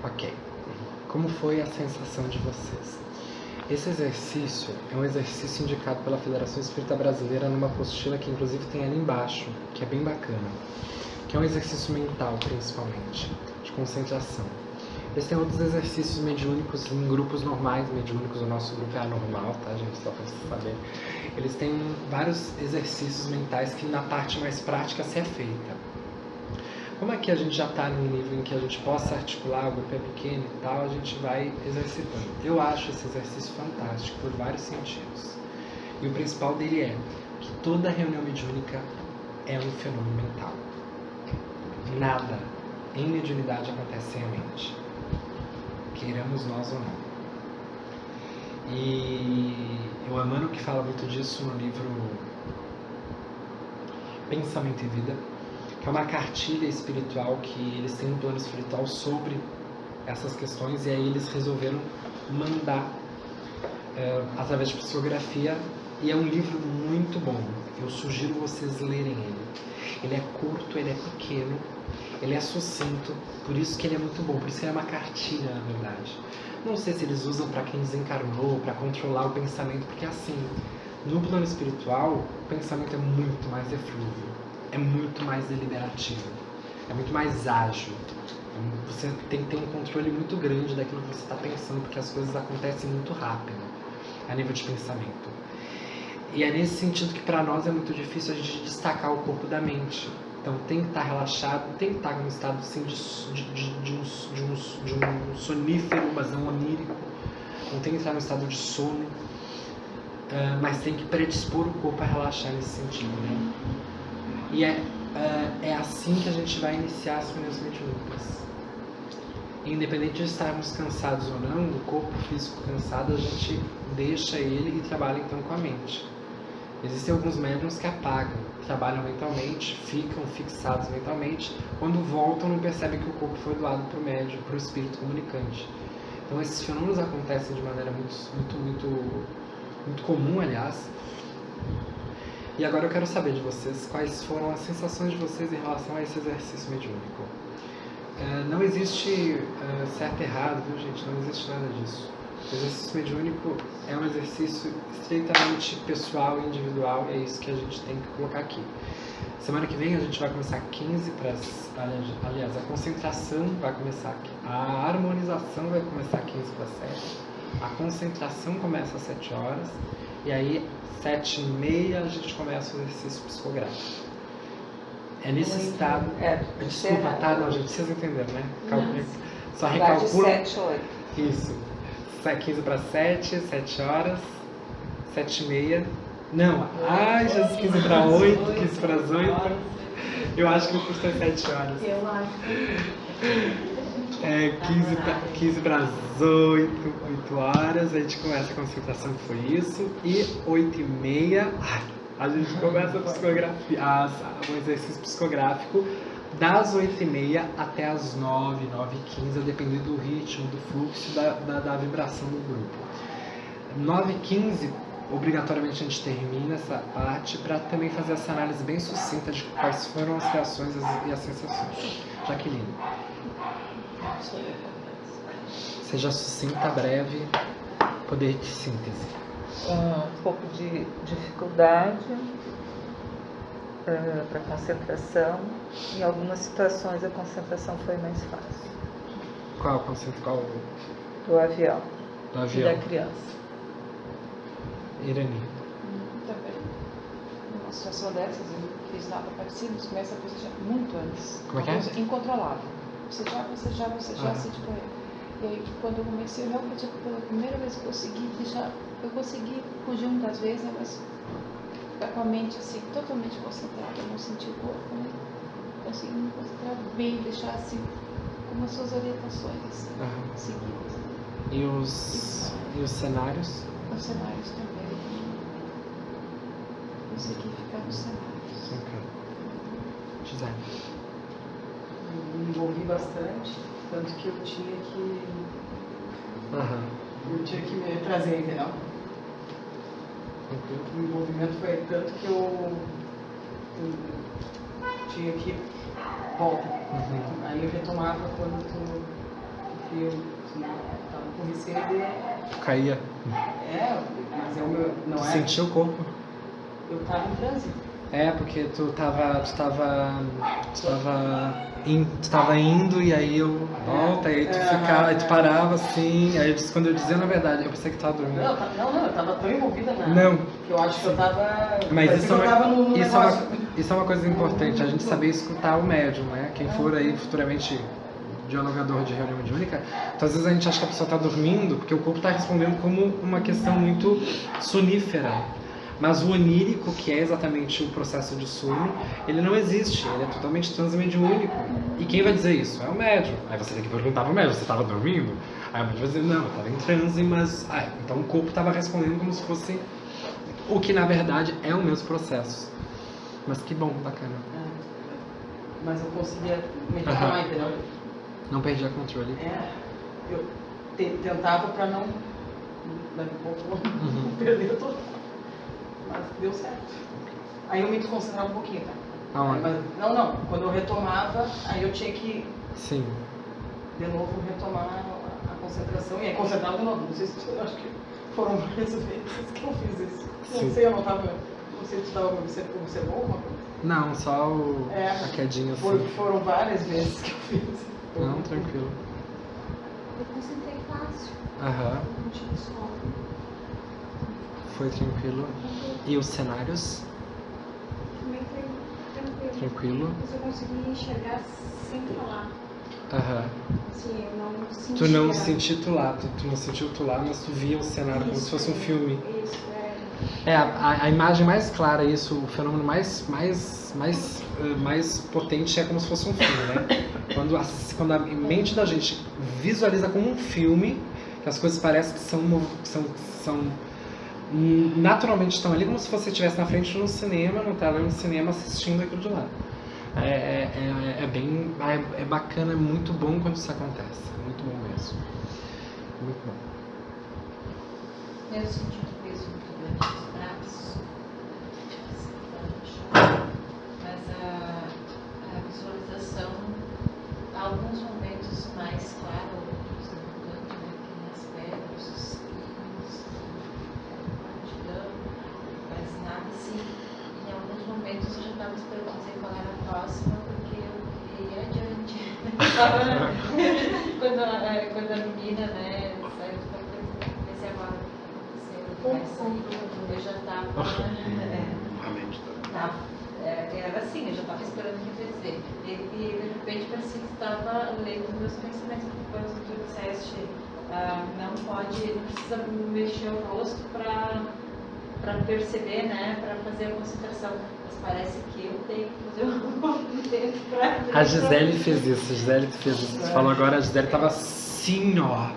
Speaker 1: Ok. Como foi a sensação de vocês? Esse exercício é um exercício indicado pela Federação Espírita Brasileira numa apostila que inclusive tem ali embaixo, que é bem bacana, que é um exercício mental principalmente, de concentração. Eles têm outros exercícios mediúnicos em grupos normais, mediúnicos, o nosso grupo é anormal, tá, gente? Só pra vocês saberem. Eles têm vários exercícios mentais que na parte mais prática se é feita. Como aqui a gente já está num nível em que a gente possa articular, o grupo é pequeno e tal, a gente vai exercitando. Eu acho esse exercício fantástico por vários sentidos. E o principal dele é que toda reunião mediúnica é um fenômeno mental. Nada em mediunidade acontece sem a mente. Queiramos nós ou não. E o Emmanuel que fala muito disso no livro Pensamento e Vida, que é uma cartilha espiritual que eles têm um plano espiritual sobre essas questões, e aí eles resolveram mandar através de psicografia, e é um livro muito bom. Eu sugiro vocês lerem ele. Ele é curto, ele é pequeno, ele é sucinto, por isso que ele é muito bom, por isso que ele é uma cartilha, na verdade. Não sei se eles usam para quem desencarnou, para controlar o pensamento, porque assim, no plano espiritual, o pensamento é muito mais eflúvio, é muito mais deliberativo, é muito mais ágil. Você tem que ter um controle muito grande daquilo que você está pensando, porque as coisas acontecem muito rápido, a nível de pensamento. E é nesse sentido que para nós é muito difícil a gente destacar o corpo da mente. Então tem que estar relaxado, tem que estar num estado assim, de um sonífero, mas não onírico. Não tem que estar num estado de sono, mas tem que predispor o corpo a relaxar nesse sentido, né? E é assim que a gente vai iniciar as reuniões mediúnicas. Independente de estarmos cansados ou não, o corpo físico cansado, a gente deixa ele e trabalha então com a mente. Existem alguns médiuns que apagam, trabalham mentalmente, ficam fixados mentalmente, quando voltam não percebem que o corpo foi doado para o médium, para o espírito comunicante. Então esses fenômenos acontecem de maneira muito comum, aliás. E agora eu quero saber de vocês quais foram as sensações de vocês em relação a esse exercício mediúnico. Não existe certo e errado, viu, gente? Não existe nada disso. O exercício mediúnico é um exercício estritamente pessoal e individual, e é isso que a gente tem que colocar aqui. Semana que vem a gente vai começar 15 para as... Aliás, a concentração vai começar aqui. A harmonização vai começar 15 para 7. A concentração começa às 7 horas. E aí, 7h30, a gente começa o exercício psicográfico. É nesse estado... Desculpa, tá? Não, gente, vocês entenderam, né? Só recalcula...
Speaker 2: 7 a 8.
Speaker 1: Isso. 15 para 7, 7 horas, 7h30. Não, ai, Jesus, 15 para 8, 15 para as 8. Eu acho que o curso é 7 horas.
Speaker 2: Eu acho que
Speaker 1: 15 para as 8 horas, a gente começa a concentração, que foi isso. E 8h30, a gente começa a psicografia, o exercício psicográfico, das 8h30 até as 9, 9h15, dependendo do ritmo, do fluxo, da vibração do grupo. 9h15, obrigatoriamente a gente termina essa parte para também fazer essa análise bem sucinta de quais foram as reações e as sensações. Jaqueline. Seja sucinta, breve, poder de síntese.
Speaker 3: Um pouco de dificuldade para concentração. Em algumas situações a concentração foi mais fácil.
Speaker 1: Qual concentração?
Speaker 3: Do avião.
Speaker 1: Do avião.
Speaker 3: E da criança.
Speaker 1: Irani.
Speaker 2: também. Numa situação dessas, eu fiz nada parecido, você começa a bocejar muito antes.
Speaker 1: Como é que é?
Speaker 2: Uma coisa incontrolável. Bocejar, assim, tipo... E aí, quando eu comecei, eu realmente, pela primeira vez que eu consegui deixar... Eu consegui fugir muitas vezes, né, mas... Ficar com a mente, assim, totalmente concentrada, não sentir o corpo, né? Consegui me concentrar bem, deixar, assim, com as suas orientações, assim, seguidas.
Speaker 1: E os cenários?
Speaker 2: Os cenários também. Consegui ficar nos cenários.
Speaker 1: Ok. Gisele.
Speaker 4: Me envolvi bastante, tanto que eu tinha que me trazer, entendeu? O envolvimento foi tanto que eu tinha que volta. Aí eu retomava quando tu porque eu tava com receio de...
Speaker 1: Caía.
Speaker 4: Mas é o meu... Não
Speaker 1: Tu
Speaker 4: é?
Speaker 1: sentiu o corpo?
Speaker 4: Eu tava em transe.
Speaker 1: Porque tu tava indo e aí eu volta, e aí tu ficava, aí tu parava assim, aí quando eu dizia na verdade, eu pensei que tu tava dormindo.
Speaker 4: Não, eu tava tão envolvida na...
Speaker 1: Não.
Speaker 4: Que eu acho que eu tava...
Speaker 1: Mas
Speaker 4: parecia que eu tava no negócio.
Speaker 1: isso é uma coisa importante, a gente saber escutar o médium, né? Quem for aí futuramente dialogador de reunião mediúnica, então às vezes a gente acha que a pessoa tá dormindo porque o corpo tá respondendo como uma questão muito sonífera. Mas o onírico, que é exatamente o processo de sono, ele não existe, ele é totalmente transmediúnico. E quem vai dizer isso? É o médium. Aí você tem que perguntar pro médium, você estava dormindo? Aí o médium vai dizer, não, eu estava em transe, mas... então o corpo estava respondendo como se fosse o que na verdade é o mesmo processo. Mas que bom, bacana.
Speaker 4: Mas eu conseguia me acalmar, entendeu?
Speaker 1: Não perdia controle.
Speaker 4: Eu tentava pra não... Daqui a pouco não perder todo. Mas deu certo. Aí eu me desconcentrava um pouquinho, tá?
Speaker 1: Aonde?
Speaker 4: Mas, não. Quando eu retomava, aí eu tinha que...
Speaker 1: Sim.
Speaker 4: De novo retomar a concentração. E aí concentrava de novo. Não sei se tu... Acho que foram várias vezes que eu fiz isso.
Speaker 1: Sim.
Speaker 4: Não sei, eu não tava... Não sei se tu observou alguma coisa.
Speaker 1: Não, só a quedinha assim.
Speaker 4: Foram várias vezes que eu fiz.
Speaker 1: Não, tranquilo.
Speaker 2: Eu concentrei fácil. Não tive sono.
Speaker 1: Foi tranquilo. E os cenários?
Speaker 2: Também foi tranquilo.
Speaker 1: Tranquilo.
Speaker 2: Mas eu consegui enxergar sem falar. Assim, eu não sentia.
Speaker 1: Tu não sentiu tu lá, tu não sentiu tu lá, mas tu via o cenário como se fosse um filme.
Speaker 2: Isso,
Speaker 1: a imagem mais clara, isso, o fenômeno mais potente é como se fosse um filme, né? Quando a mente da gente visualiza como um filme, que as coisas parecem que são naturalmente estão ali como se você estivesse na frente de um cinema, não estava no cinema assistindo aquilo de lá. É bacana, é muito bom quando isso acontece, é muito bom mesmo, muito bom.
Speaker 5: Eu senti um peso muito grande nos braços, mas a visualização, alguns momentos mais claros, outros não tanto, né, que nem as pedras, os espinhos, mas nada assim. Em alguns momentos eu já estava esperando dizer qual era a próxima, porque eu ia adiante. quando a menina, né, saiu do campo, eu pensei agora o que aconteceu, eu já estava. Era assim, eu já estava esperando o que ia dizer. E de repente parecia que estava lendo meus pensamentos, porque quando tu disseste, não precisa mexer o rosto para perceber, né, para fazer a concentração. Mas parece que eu tenho que fazer um movimento para...
Speaker 1: A Gisele fez isso, Você falou agora, a Gisele tava assim, ó.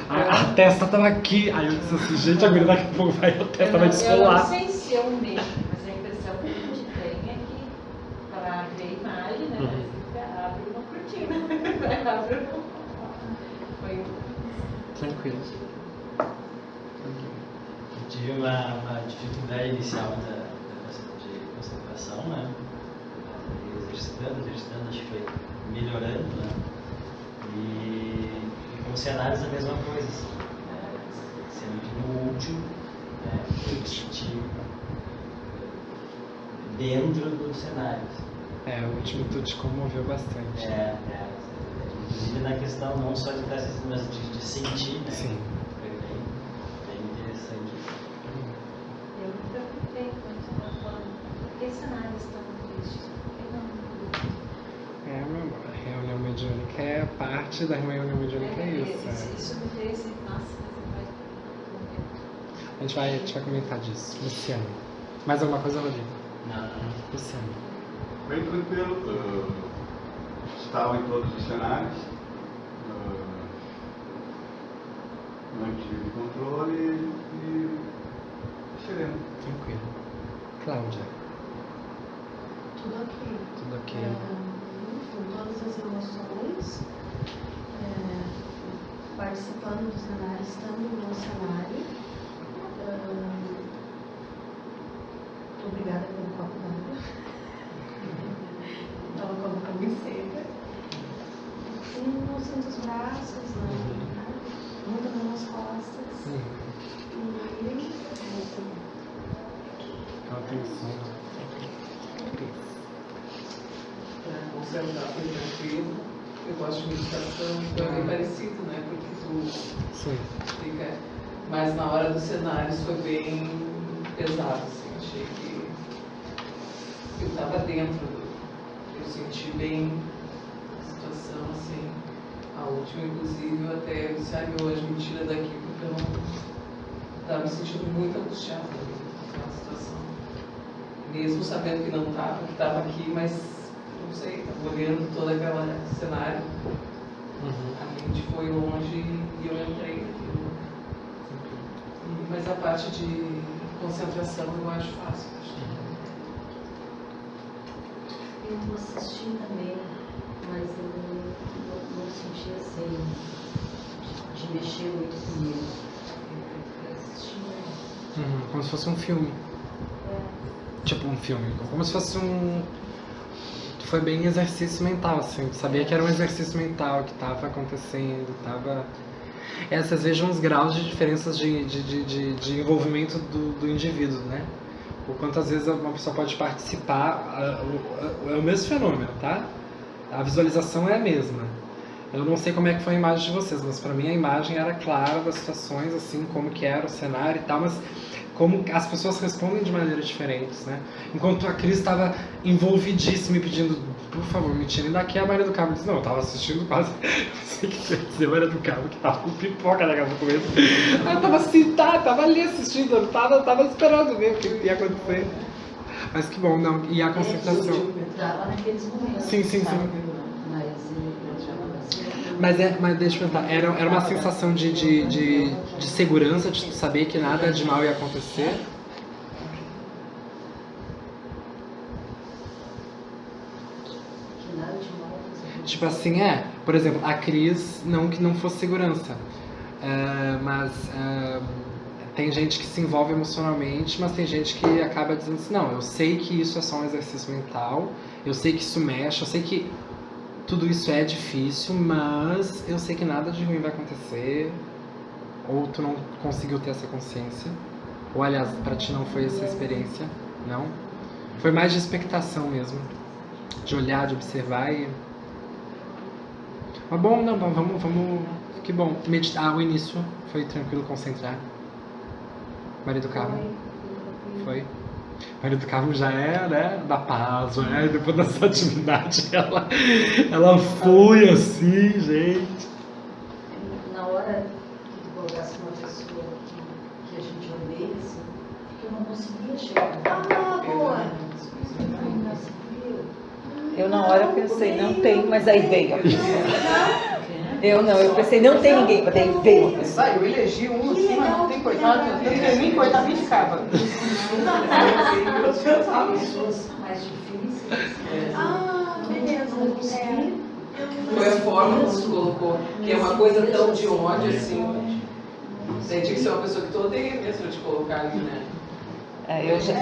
Speaker 1: A testa tava aqui. Aí eu disse assim, gente, a guria daqui a pouco vai, a testa vai descolar.
Speaker 5: Eu não sei se eu mexo, mas a impressão que a gente tem é que para ver a imagem, né, abre uma cortina. Foi
Speaker 1: Tranquilo.
Speaker 6: Eu tive uma dificuldade inicial de concentração, né? Exercitando, acho que foi melhorando, né? E com cenários a mesma coisa, assim, né? Sendo que no último, né, eu me senti dentro do cenário.
Speaker 1: O último tu te comoveu bastante.
Speaker 6: Inclusive na questão não só de estar assistindo, mas de sentir, né?
Speaker 1: Sim.
Speaker 6: Foi bem interessante.
Speaker 5: Eu me preocupei quando estava falando, por que cenários estão tristes? Por que não?
Speaker 1: Meu amor, a reunião mediúnica é parte da reunião mediúnica, é isso.
Speaker 5: Isso me fez, nossa, mas
Speaker 1: A gente vai comentar disso. Luciano. Mais alguma coisa, Rodrigo?
Speaker 6: Não.
Speaker 1: Luciano.
Speaker 7: Bem tranquilo. Estava em todos os cenários. Mantive o controle e sereno.
Speaker 1: Tranquilo. Cláudia.
Speaker 8: Tudo ok.
Speaker 1: Tudo ok.
Speaker 8: Com todas as emoções, participando do cenário, estando no cenário. Obrigada pelo copo d'água. Estava com a boca muito seca. no centro dos braços, muita mão nas costas. E
Speaker 1: Atenção.
Speaker 4: Para concentrar foi tranquilo. Eu gosto de meditação, então é bem parecido, né? Porque tu fica. Mas na hora dos cenários foi bem pesado, assim. Achei que eu estava dentro eu senti bem a situação, assim. A última, inclusive, eu até disse, ai meu anjo, me tira daqui, porque eu não estava me sentindo muito angustiada naquela situação. Mesmo sabendo que não estava, que estava aqui, mas não sei, estava olhando todo aquele cenário. A mente foi longe e eu entrei naquilo. Mas a parte de concentração eu acho fácil.
Speaker 8: eu assisti também, mas eu não senti assim, de mexer muito comigo. Eu assisti,
Speaker 1: Como se fosse um filme. Tipo um filme. Como se fosse um... Foi bem exercício mental, assim. Tu sabia que era um exercício mental que estava acontecendo, estava... Vocês vejam os graus de diferenças de envolvimento do indivíduo, né? O quanto às vezes uma pessoa pode participar, é o mesmo fenômeno, tá? A visualização é a mesma. Eu não sei como é que foi a imagem de vocês, mas para mim a imagem era clara das situações, assim, como que era o cenário e tal, mas como as pessoas respondem de maneiras diferentes, né? Enquanto a Cris estava envolvidíssima e pedindo, por favor, me tirem daqui, a Maria do Carmo disse, não, eu estava assistindo quase, não sei o que ia dizer, a Maria do Carmo, que estava com pipoca na casa mesmo. Ela estava assim, estava ali assistindo, eu tava esperando ver o que ia acontecer. Mas que bom, não, e a concentração.
Speaker 8: Estava naqueles momentos.
Speaker 1: Sim. Mas deixa eu perguntar, era uma sensação de segurança, de saber que nada de mal ia acontecer?
Speaker 8: Que nada de mal.
Speaker 1: Tipo assim, por exemplo, a Cris, não que não fosse segurança, mas tem gente que se envolve emocionalmente, mas tem gente que acaba dizendo assim, não, eu sei que isso é só um exercício mental, eu sei que isso mexe, eu sei que tudo isso é difícil, mas eu sei que nada de ruim vai acontecer, ou tu não conseguiu ter essa consciência, ou aliás, pra ti não foi essa experiência, não? Foi mais de expectação mesmo, de olhar, de observar e... Mas bom, não, vamos, que bom, meditar, o início foi tranquilo, concentrar. Maria do Carmo? Foi? Maria do Carmo já é, né, da paz, né? Depois dessa atividade ela foi assim, gente.
Speaker 8: Na hora que tu colocasse uma pessoa que a gente odeia, assim, eu não conseguia chegar. Boa!
Speaker 3: Eu na hora pensei, não tem, mas aí veio. Eu pensei, não tem ninguém, mas aí veio uma pessoa.
Speaker 4: Eu elegi um assim, mas não tem coitado, eu coitado me ficava.
Speaker 8: Pessoas mais difíceis. Beleza.
Speaker 4: Foi a forma que tu colocou, que é uma coisa tão de ódio assim. Você tinha que ser uma pessoa que tu odeia mesmo de colocar ali, né?
Speaker 3: Eu já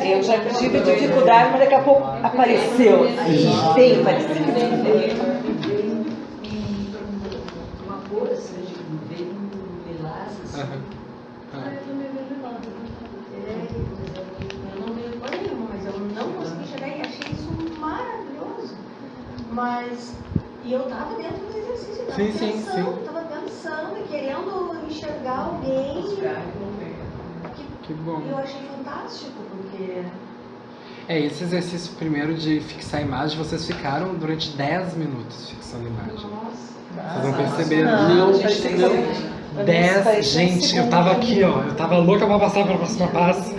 Speaker 3: tive dificuldade, mas daqui a pouco apareceu. Bem aparecido.
Speaker 8: Uma cor assim, bem lilás, assim. Eu também vejo lilás. Eu não vejo cor nenhuma, mas eu não consegui chegar e achei isso maravilhoso. Mas, e eu estava dentro do exercício, estava pensando e querendo enxergar alguém.
Speaker 1: Que bom.
Speaker 8: Eu achei fantástico, porque...
Speaker 1: Esse exercício primeiro de fixar a imagem, vocês ficaram durante 10 minutos fixando a imagem.
Speaker 8: Nossa.
Speaker 1: Vocês não perceberam?
Speaker 3: Não,
Speaker 1: Gente,
Speaker 3: não.
Speaker 1: 10, gente, eu tava aqui, ó, eu tava louca pra passar pra próxima passo.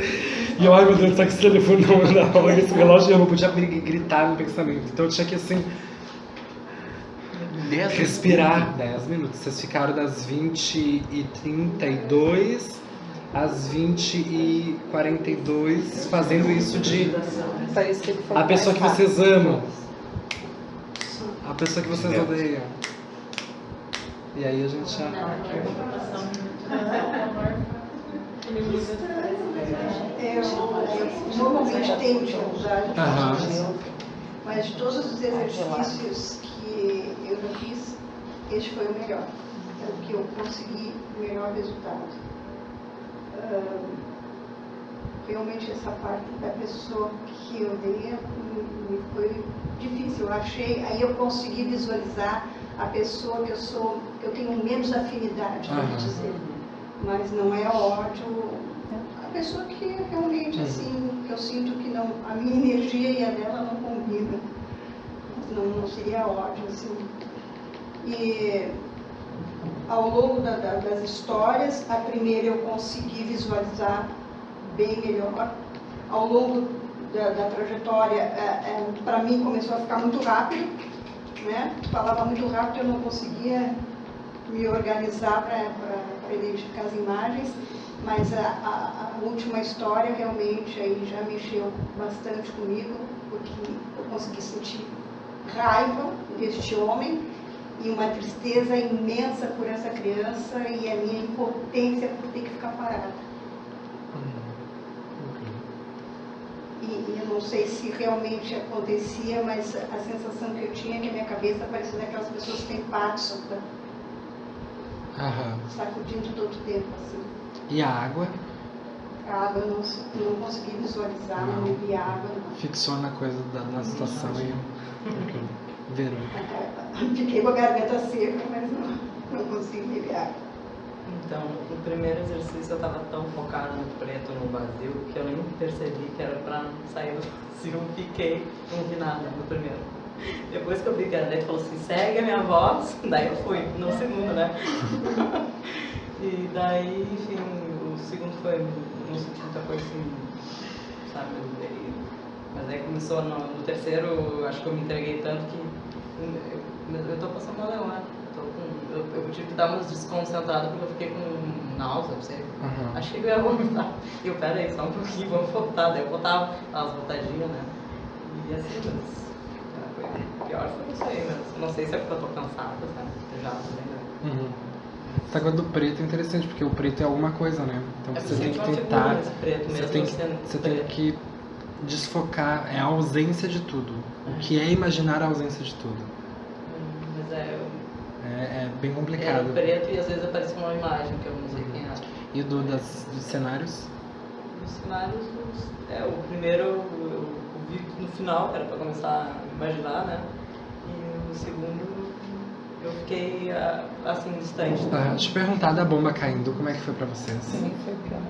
Speaker 1: E eu, ai meu Deus, só que esse telefone não andava, esse relógio eu não podia gritar no pensamento. Então eu tinha que assim, respirar 10 minutos. Vocês ficaram das 20h32 às 20h42 fazendo isso de a pessoa que vocês amam, a pessoa que vocês odeiam. E aí a gente já...
Speaker 9: Eu normalmente tenho dificuldade, mas de todos os exercícios que eu já fiz,
Speaker 8: Este foi o melhor, é o que eu consegui o melhor resultado. Realmente essa parte da pessoa que eu dei me foi difícil. Eu achei, aí eu consegui visualizar a pessoa que eu tenho menos afinidade, vamos dizer. Mas não é ódio, a pessoa que realmente, assim, que eu sinto que não, a minha energia e a dela não combinam. Não seria ódio, assim. E ao longo das histórias, a primeira eu consegui visualizar bem melhor. Ao longo da trajetória, para mim começou a ficar muito rápido, né? Falava muito rápido, eu não conseguia me organizar para identificar as imagens, mas a última história realmente aí já mexeu bastante comigo, porque eu consegui sentir raiva deste homem e uma tristeza imensa por essa criança e a minha impotência por ter que ficar parada. E eu não sei se realmente acontecia, mas a sensação que eu tinha é que a minha cabeça parecia daquelas pessoas que têm Parkinson, sacudindo todo o tempo, assim.
Speaker 1: E a água?
Speaker 8: A água eu não consegui visualizar, não bebi água. Não.
Speaker 1: Fixou na coisa da situação e virou.
Speaker 8: Fiquei com a garganta seca, mas não consegui beber água.
Speaker 10: Então, no primeiro exercício eu estava tão focada no preto, no vazio, que eu nem percebi que era para sair do vazio. Fiquei, não vi nada no primeiro. Depois que eu vi que era, daí falou assim, segue a minha voz, daí eu fui, no segundo, né? E daí, enfim, o segundo foi, não senti muita coisa assim, sabe? Mas aí começou no terceiro, acho que eu me entreguei tanto que eu tô passando mal agora. Eu tive que dar umas desconcentradas porque eu fiquei com náusea, não sei. Achei que eu ia vomitar. E eu, peraí, só um pouquinho, vamos voltar. Daí eu botava as voltadinhas, né? E assim, mas pior foi isso aí, mas não sei se é porque eu tô cansada, sabe? Eu já tô bem, né?
Speaker 1: Essa coisa do preto é interessante, porque o preto é alguma coisa, né? Então você tem que tentar. Você tem que desfocar, é a ausência de tudo. O que é imaginar a ausência de tudo.
Speaker 10: Mas
Speaker 1: é bem complicado.
Speaker 10: É preto e às vezes aparece uma imagem que eu não sei quem é.
Speaker 1: E dos cenários?
Speaker 10: Dos cenários, o primeiro eu vi no final, que era pra começar a imaginar, né? E o segundo eu fiquei assim, distante.
Speaker 1: Deixa eu perguntar da bomba caindo, como é que foi pra vocês?
Speaker 3: Sim, foi pior.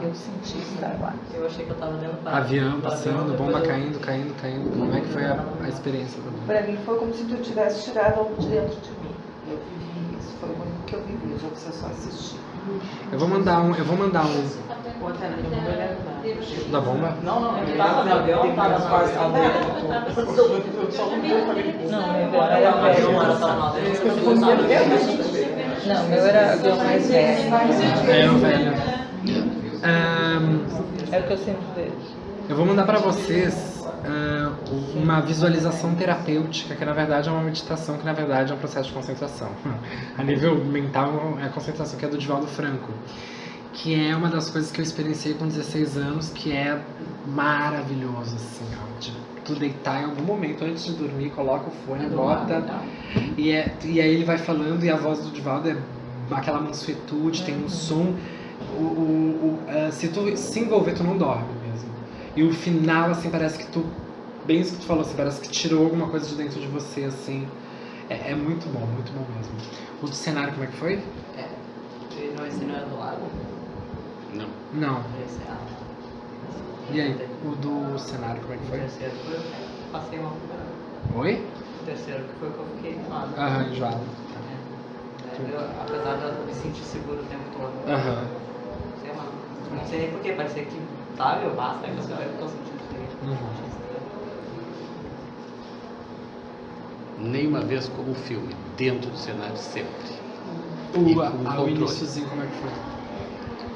Speaker 3: Eu senti estar lá.
Speaker 10: Eu achei que eu tava dentro do
Speaker 1: avião passando, bomba caindo. Como é que foi a experiência?
Speaker 3: Pra mim foi como se tu tivesse tirado algo de dentro de mim. Eu vivi isso, foi o único que eu vivi, já que você só assistiu.
Speaker 1: Eu vou mandar um. Da bomba?
Speaker 10: Não, ele tava no avião, tava no avião. Não, agora era o avião,
Speaker 3: não, meu era avião mais velho.
Speaker 1: É o velho.
Speaker 3: É o que eu sempre vejo.
Speaker 1: Eu vou mandar pra vocês uma visualização terapêutica, que na verdade é uma meditação, que na verdade é um processo de concentração. A nível mental é a concentração, que é do Divaldo Franco, que é uma das coisas que eu experienciei com 16 anos, que é maravilhoso, assim, ó, de tu deitar em algum momento antes de dormir, coloca o fone, bota, e aí ele vai falando, e a voz do Divaldo é aquela mansuetude, tem um som, se tu se envolver, tu não dorme mesmo. E o final, assim, parece que tu, bem isso que tu falou, assim, parece que tirou alguma coisa de dentro de você, assim. É muito bom mesmo. O do cenário, como é que foi?
Speaker 10: Esse não é do lago?
Speaker 1: Não.
Speaker 10: Esse é
Speaker 1: E aí, o do cenário, como é que foi?
Speaker 10: O terceiro foi, eu passei uma coisa.
Speaker 1: Oi?
Speaker 10: O terceiro que foi que eu fiquei enjoado.
Speaker 1: Enjoado.
Speaker 10: Apesar de eu me sentir seguro o tempo todo. Sei lá. Não sei nem porquê, parecia que, sabe, eu basta, aí você vai eu tô sentindo diferente.
Speaker 11: Nenhuma vez como filme, dentro do cenário sempre.
Speaker 1: O iníciozinho, como é que foi?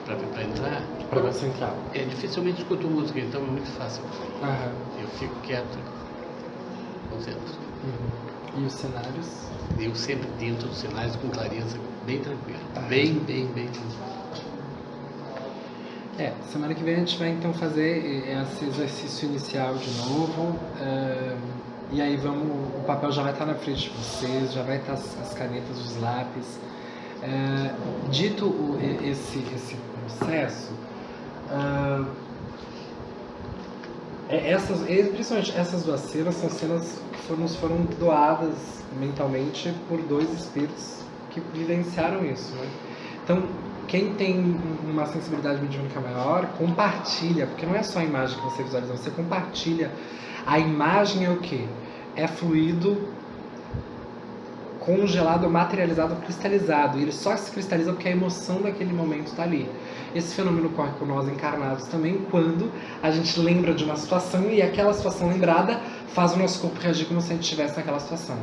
Speaker 11: Para entrar?
Speaker 1: Para você entrar.
Speaker 11: Dificilmente escuto música, então é muito fácil. Eu fico quieto, concentro.
Speaker 1: E os cenários?
Speaker 11: Eu sempre dentro dos cenários com clareza, bem tranquilo. Bem tranquilo.
Speaker 1: Semana que vem a gente vai então fazer esse exercício inicial de novo. E aí o papel já vai estar na frente de vocês, já vai estar as canetas, os lápis. Dito esse processo, principalmente essas 2 cenas são cenas que foram doadas mentalmente por 2 espíritos que vivenciaram isso, né? Então, quem tem uma sensibilidade mediúnica maior, compartilha, porque não é só a imagem que você visualiza, você compartilha. A imagem é o quê? É fluido congelado, materializado, cristalizado. E ele só se cristaliza porque a emoção daquele momento está ali. Esse fenômeno ocorre com nós encarnados também quando a gente lembra de uma situação e aquela situação lembrada faz o nosso corpo reagir como se a gente estivesse naquela situação,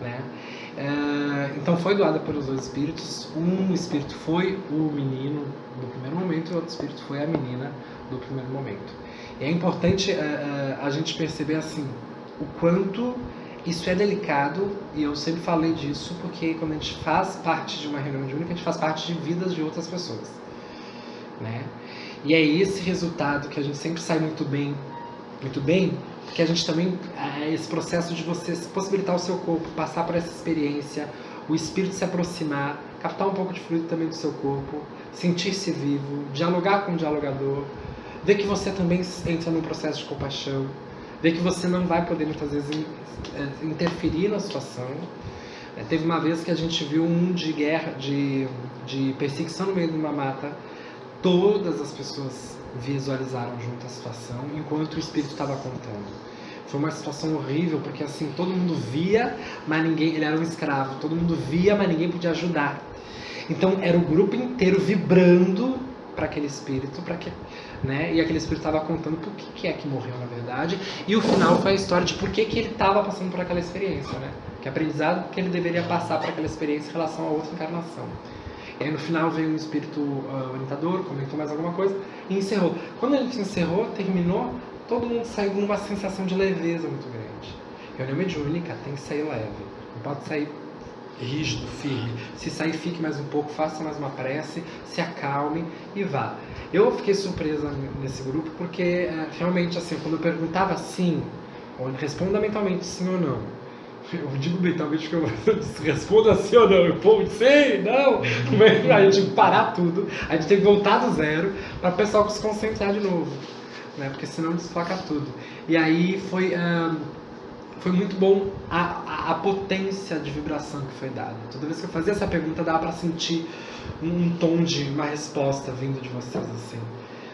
Speaker 1: né? Então foi doada pelos 2 espíritos. Um espírito foi o menino do primeiro momento e o outro espírito foi a menina do primeiro momento. E é importante a gente perceber assim o quanto isso é delicado, e eu sempre falei disso porque quando a gente faz parte de uma reunião mediúnica, a gente faz parte de vidas de outras pessoas, né? E é esse resultado que a gente sempre sai muito bem, porque a gente também, esse processo de você possibilitar o seu corpo, passar por essa experiência, o espírito se aproximar, captar um pouco de fluido também do seu corpo, sentir-se vivo, dialogar com o dialogador, ver que você também entra num processo de compaixão, ver que você não vai poder muitas vezes interferir na situação. Teve uma vez que a gente viu de guerra, de perseguição no meio de uma mata. Todas as pessoas visualizaram junto a situação enquanto o espírito estava contando. Foi uma situação horrível porque assim todo mundo via, mas ninguém, ele era um escravo. Todo mundo via, mas ninguém podia ajudar. Então era o grupo inteiro vibrando para aquele espírito, né? E aquele espírito estava contando por que é que morreu na verdade, e o final foi a história de por que ele estava passando por aquela experiência, né? Que aprendizado que ele deveria passar por aquela experiência em relação a outra encarnação. E aí no final veio um espírito orientador, comentou mais alguma coisa e encerrou. Quando ele encerrou, terminou, todo mundo saiu com uma sensação de leveza muito grande. Reunião mediúnica tem que sair leve, não pode sair rígido, firme. Se sair, fique mais um pouco, faça mais uma prece, se acalme e vá. Eu fiquei surpresa nesse grupo porque realmente assim, quando eu perguntava sim, ou responda mentalmente sim ou não, eu digo mentalmente que eu respondo sim ou não, eu pô, sim, não, a gente tem que parar tudo, a gente tem que voltar do zero para o pessoal se concentrar de novo, né? Porque senão desfoca tudo. E aí foi muito bom a potência de vibração que foi dada. Toda vez que eu fazia essa pergunta, dava para sentir um tom de uma resposta vindo de vocês, assim.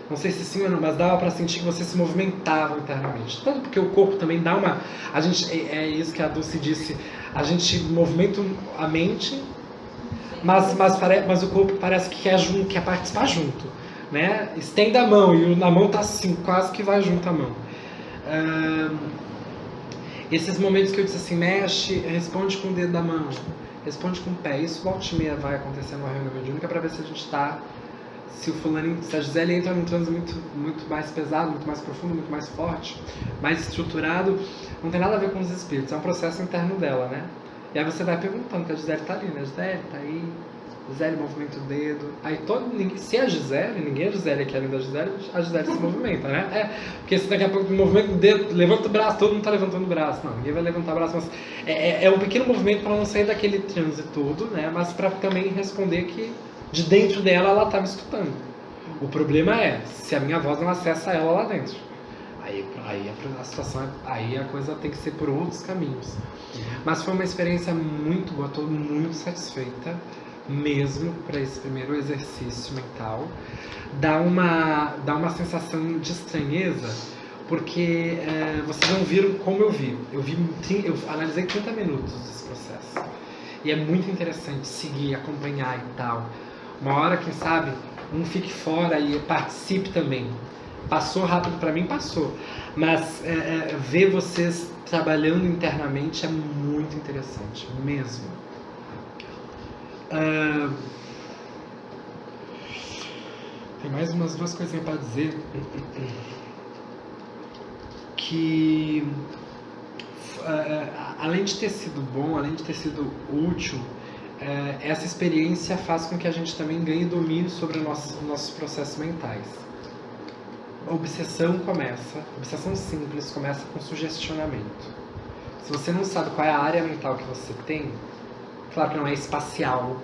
Speaker 1: Não sei se sim ou não, mas dava para sentir que vocês se movimentavam internamente. Tanto porque o corpo também dá uma... é isso que a Dulce disse, a gente movimenta a mente, mas o corpo parece que quer participar junto, né? Estende a mão e a mão tá assim, quase que vai junto a mão. Esses momentos que eu disse assim, mexe, responde com o dedo da mão, responde com o pé, isso volta e meia vai acontecer numa reunião mediúnica para ver se a gente está, se a Gisele entra num transe muito mais pesado, muito mais profundo, muito mais forte, mais estruturado, não tem nada a ver com os espíritos, é um processo interno dela, né? E aí você vai perguntando, que a Gisele está ali, né? Gisele está aí, Gisele movimenta o dedo, aí se é a Gisele, ninguém é a Gisele aqui além da Gisele, a Gisele se movimenta, né? Porque se daqui a pouco movimenta o dedo, levanta o braço, todo mundo está levantando o braço, não, ninguém vai levantar o braço, mas é um pequeno movimento para não sair daquele transe todo, né? Mas para também responder que de dentro dela ela está me escutando. O problema é se a minha voz não acessa ela lá dentro. Aí a situação, aí a coisa tem que ser por outros caminhos. Mas foi uma experiência muito boa, estou muito satisfeita mesmo para esse primeiro exercício mental. Dá uma sensação de estranheza, porque vocês não viram como eu vi. Eu analisei 30 minutos desse processo. E é muito interessante seguir, acompanhar e tal. Uma hora, quem sabe, um fique fora e participe também. Passou rápido para mim, passou. Mas ver vocês trabalhando internamente é muito interessante, mesmo. Tem mais umas 2 coisinhas para dizer. Que além de ter sido bom, além de ter sido útil, essa experiência faz com que a gente também ganhe domínio sobre os nossos processos mentais. A obsessão simples começa com sugestionamento. Se você não sabe qual é a área mental que você tem, claro que não é espacial,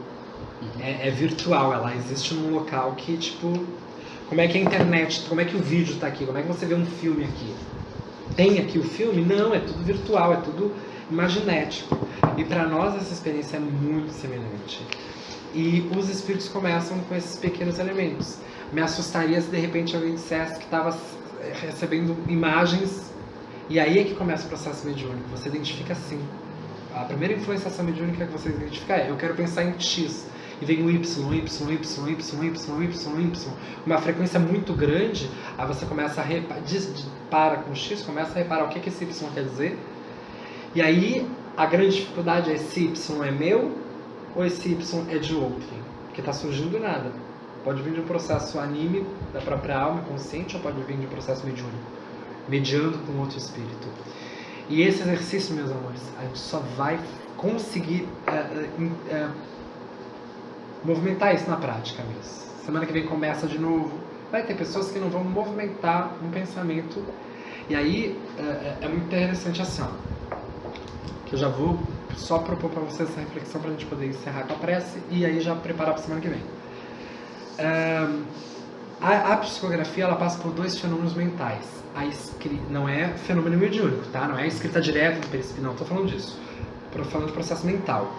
Speaker 1: é virtual, ela existe num local que, tipo, como é que a internet, como é que o vídeo está aqui, como é que você vê um filme aqui? Tem aqui o filme? Não, é tudo virtual, é tudo imaginético. E para nós essa experiência é muito semelhante. E os espíritos começam com esses pequenos elementos. Me assustaria se de repente alguém dissesse que estava recebendo imagens, e aí é que começa o processo mediúnico. Você identifica assim. A primeira influenciação mediúnica que você identifica é: eu quero pensar em X. E vem o Y, uma frequência muito grande, aí você começa a para com X, começa a reparar o que esse Y quer dizer. E aí a grande dificuldade é: esse Y é meu ou esse Y é de outro? Porque está surgindo do nada. Pode vir de um processo anímico da própria alma, consciente, ou pode vir de um processo mediúnico, mediando com outro espírito. E esse exercício, meus amores, a gente só vai conseguir movimentar isso na prática mesmo. Semana que vem começa de novo. Vai ter pessoas que não vão movimentar um pensamento. E aí é muito interessante assim, ó, que eu já vou só propor para vocês essa reflexão para a gente poder encerrar com a prece e aí já preparar para a semana que vem. A psicografia, ela passa por dois fenômenos mentais. Não é fenômeno mediúnico, tá? Não é a escrita direta do perispírito, não estou falando disso. Estou falando de processo mental.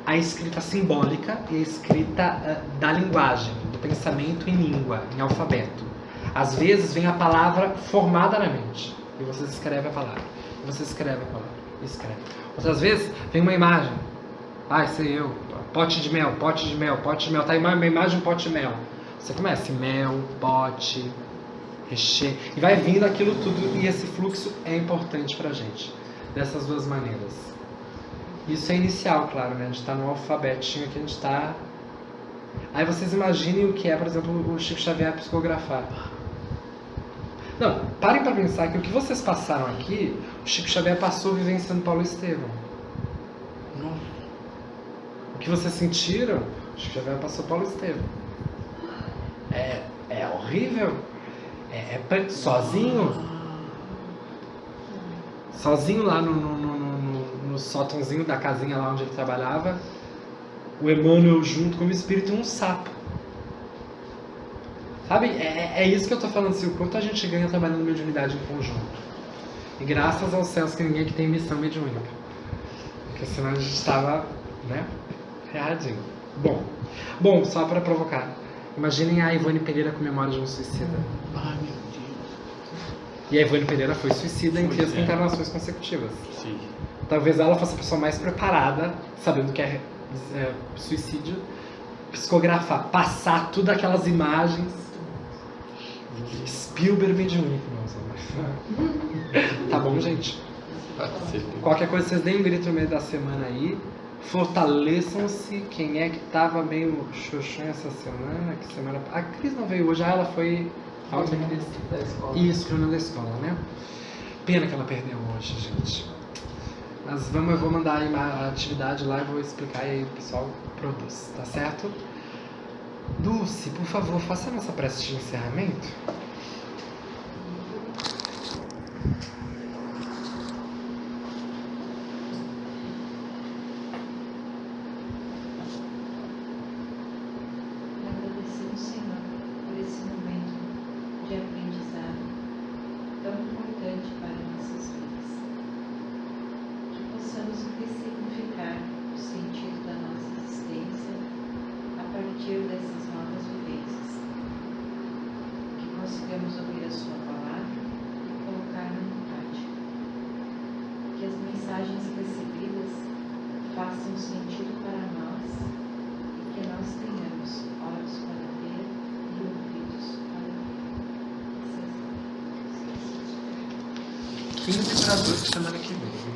Speaker 1: A escrita simbólica e a escrita da linguagem, do pensamento em língua, em alfabeto. Às vezes vem a palavra formada na mente e você escreve a palavra. E você escreve a palavra. Escreve. Outras vezes vem uma imagem. Sei eu. Pote de mel, pote de mel, pote de mel. Tá uma imagem, pote de mel. Você começa mel, pote, recheio. E vai vindo aquilo tudo. E esse fluxo é importante pra gente. Dessas duas maneiras. Isso é inicial, claro, né? A gente está no alfabetinho que a gente está. Aí vocês imaginem o que é, por exemplo, o Chico Xavier psicografar. Não, parem para pensar que o que vocês passaram aqui, o Chico Xavier passou vivenciando Paulo Estevam. O que vocês sentiram, o Chico Xavier passou Paulo Estevam. É horrível. Sozinho lá no sótãozinho da casinha lá onde ele trabalhava, o Emmanuel junto como espírito e um sapo. Sabe, é isso que eu tô falando, assim, o quanto a gente ganha trabalhando mediunidade em conjunto. E graças aos céus que ninguém aqui tem missão mediúnica. Porque senão a gente estava, né, ferradinho. Bom, só para provocar. Imaginem a Ivone Pereira com memória de um suicida.
Speaker 11: Ai, meu Deus.
Speaker 1: E a Ivone Pereira foi suicida em 3 encarnações consecutivas.
Speaker 11: Sim.
Speaker 1: Talvez ela fosse a pessoa mais preparada, sabendo que é suicídio, psicografar, passar todas aquelas imagens. Spielberg mediúnico, tá bom, gente? Qualquer coisa, vocês deem um grito no meio da semana aí. Fortaleçam-se. Quem é que tava meio xoxão essa semana? A Cris não veio hoje, ela foi a outra Cris
Speaker 4: da escola.
Speaker 1: Isso, reunião da escola, né? Pena que ela perdeu hoje, gente. Mas eu vou mandar aí a atividade lá e vou explicar e aí o pessoal produz, tá certo? Dulce, por favor, faça a nossa prece de encerramento.
Speaker 5: Agradecemos, Senhor, por esse momento de aprendizado tão importante para nossas vidas. Que possamos ressignificar o sentido da nossa existência a partir dessas novas vivências. Que consigamos ouvir a Sua palavra e colocar-na em prática. Que as mensagens recebidas façam sentido para nós e que nós tenhamos olhos para ver e ouvidos para ouvir.
Speaker 1: 15 para 2 semana que vem.